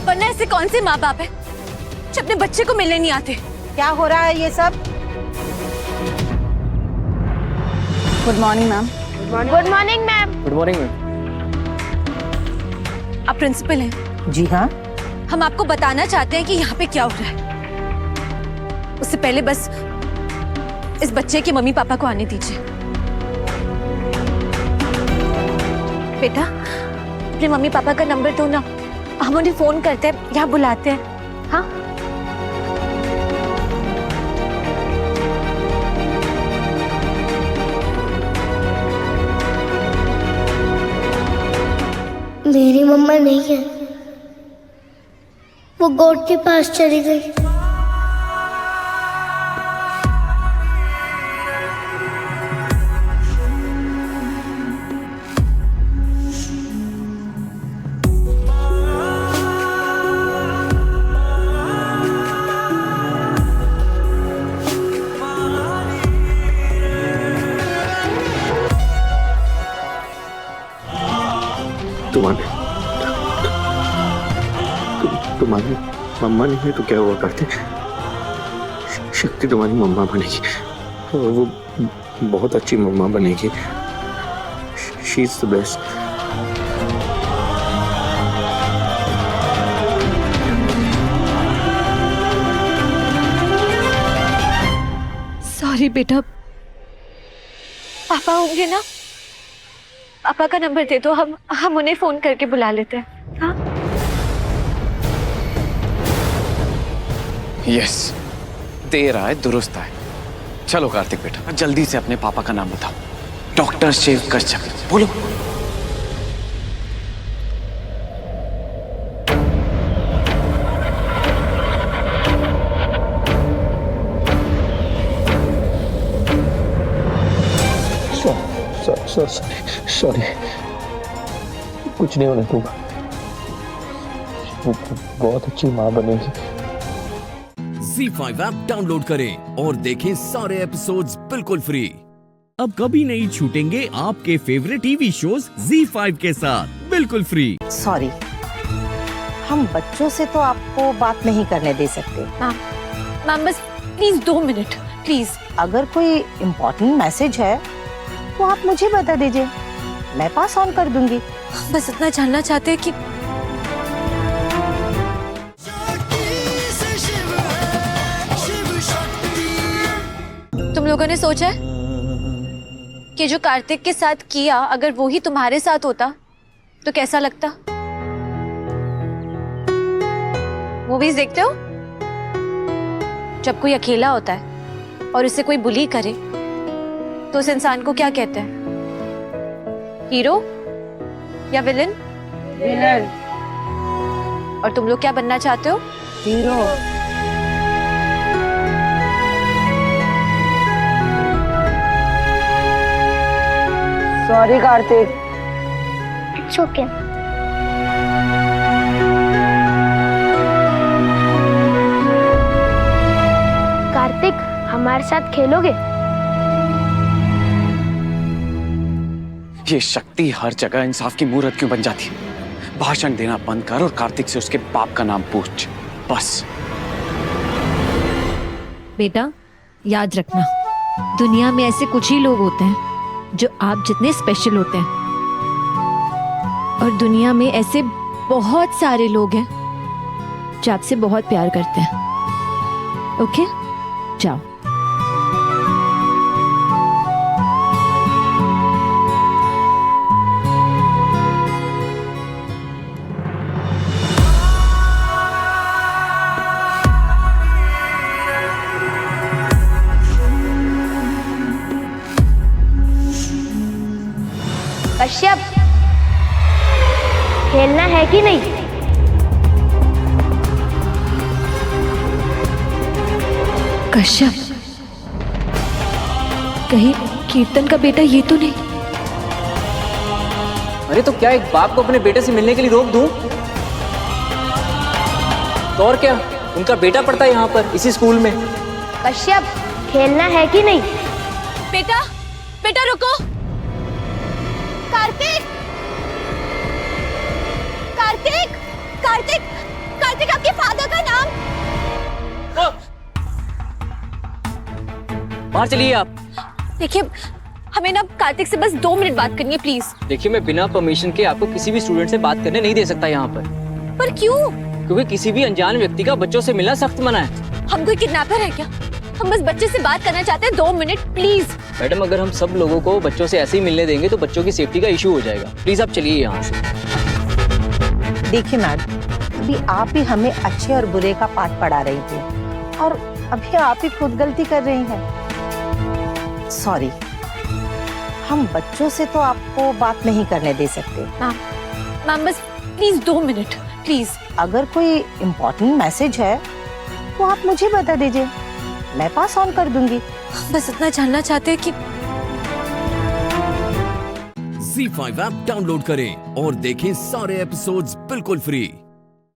[SPEAKER 7] वरना ऐसे कौन से माँ बाप है जो अपने बच्चे को मिलने नहीं आते।
[SPEAKER 9] क्या हो रहा है ये सब? Good morning ma'am.
[SPEAKER 7] Good morning ma'am.
[SPEAKER 16] Good morning ma'am.
[SPEAKER 7] आप प्रिंसिपल हैं?
[SPEAKER 9] जी हाँ।
[SPEAKER 7] हम आपको बताना चाहते हैं कि यहाँ पे क्या हो रहा है। उससे पहले बस इस बच्चे के मम्मी पापा को आने दीजिए। बेटा, अपने मम्मी पापा का नंबर दो ना, हम उन्हें फोन करते हैं, यहाँ बुलाते हैं। हाँ
[SPEAKER 2] मम्मा नहीं है, वो गॉड के पास चली गई।
[SPEAKER 15] तुम्हारी मम्मा नहीं है तो क्या हुआ करते? शक्ति तुम्हारी मम्मा बनेगी और वो बहुत अच्छी मम्मा बनेगी। She is the best.
[SPEAKER 7] Sorry बेटा, पापा होंगे ना, पापा का नंबर दे दो, हम उन्हें फोन करके बुला लेते हैं। हाँ?
[SPEAKER 5] यस, देर आए दुरुस्त आए। चलो कार्तिक बेटा, जल्दी से अपने पापा का नाम बताओ। डॉक्टर शिव कश्यप, बोलो।
[SPEAKER 15] सॉरी, कुछ नहीं होने दूंगा। बहुत अच्छी माँ बनेगी।
[SPEAKER 1] ZEE5 ऐप डाउनलोड करें और देखें सारे एपिसोड्स बिल्कुल फ्री। अब कभी नहीं छूटेंगे आपके फेवरेट टीवी शोज ZEE5 के साथ बिल्कुल फ्री।
[SPEAKER 9] सॉरी, हम बच्चों से तो आपको बात नहीं करने दे सकते।
[SPEAKER 7] मैम बस प्लीज 2 मिनट प्लीज।
[SPEAKER 9] अगर कोई इम्पोर्टेंट मैसेज है तो आप मुझे बता दीजिए, मैं पास ऑन कर दूंगी।
[SPEAKER 7] बस इतना जानना चाहते हैं कि तुम लोगों ने सोचा है कि जो कार्तिक के साथ किया अगर वो ही तुम्हारे साथ होता तो कैसा लगता? मूवीज देखते हो? जब कोई अकेला होता है और उसे कोई बुली करे तो उस इंसान को क्या कहते हैं? हीरो या विलन?
[SPEAKER 9] विलन।
[SPEAKER 7] और तुम लोग क्या बनना चाहते हो?
[SPEAKER 9] Hero. Sorry Kartik.
[SPEAKER 2] It's okay. Kartik, हमारे साथ खेलोगे?
[SPEAKER 5] ये शक्ति हर जगह इंसाफ की मूर्त क्यों बन जाती है? भाषण देना बंद कर और कार्तिक से उसके बाप का नाम पूछ, बस।
[SPEAKER 7] बेटा याद रखना, दुनिया में ऐसे कुछ ही लोग होते हैं जो आप जितने स्पेशल होते हैं, और दुनिया में ऐसे बहुत सारे लोग हैं जो आपसे बहुत प्यार करते हैं। ओके, जाओ।
[SPEAKER 2] कश्यप, खेलना है कि नहीं?
[SPEAKER 7] कश्यप, कहीं कीर्तन का बेटा ये तो नहीं?
[SPEAKER 3] अरे तो क्या एक बाप को अपने बेटे से मिलने के लिए रोक दूं? तो और क्या, उनका बेटा पढ़ता है यहाँ पर इसी स्कूल में।
[SPEAKER 2] कश्यप, खेलना है कि नहीं?
[SPEAKER 7] बेटा, बेटा रुको।
[SPEAKER 20] कार्तिक, कार्तिक, कार्तिक, कार्तिक, आपके फादर का नाम?
[SPEAKER 3] बाहर चलिए आप।
[SPEAKER 7] देखिए, हमें ना कार्तिक से बस 2 मिनट बात करनी है प्लीज।
[SPEAKER 3] देखिए, मैं बिना परमिशन के आपको किसी भी स्टूडेंट से बात करने नहीं दे सकता यहाँ पर।
[SPEAKER 7] पर क्यों?
[SPEAKER 3] क्योंकि किसी भी अनजान व्यक्ति का बच्चों से मिलना सख्त मना है।
[SPEAKER 7] हम कोई किडनैपर है क्या? हम बस बच्चे से बात करना चाहते हैं, 2 मिनट प्लीज।
[SPEAKER 3] मैडम, अगर हम सब लोगों को बच्चों से ऐसे ही मिलने देंगे तो बच्चों की सेफ्टी का इशू हो जाएगा। प्लीज आप चलिए यहाँ से।
[SPEAKER 9] देखिए मैडम, अभी आप ही हमें अच्छे और बुरे का पाठ पढ़ा रही थी और अभी आप ही खुद गलती कर रही हैं। सॉरी, हम बच्चों से तो आपको बात नहीं करने दे सकते।
[SPEAKER 7] मैम बस
[SPEAKER 14] प्लीज 2 मिनट प्लीज।
[SPEAKER 9] अगर कोई इम्पोर्टेंट मैसेज है तो आप मुझे बता दीजिए, मैं पास ऑन कर दूंगी।
[SPEAKER 14] बस इतना जानना चाहते हैं कि
[SPEAKER 1] Z5 ऐप डाउनलोड करें और देखें सारे एपिसोड्स बिल्कुल फ्री।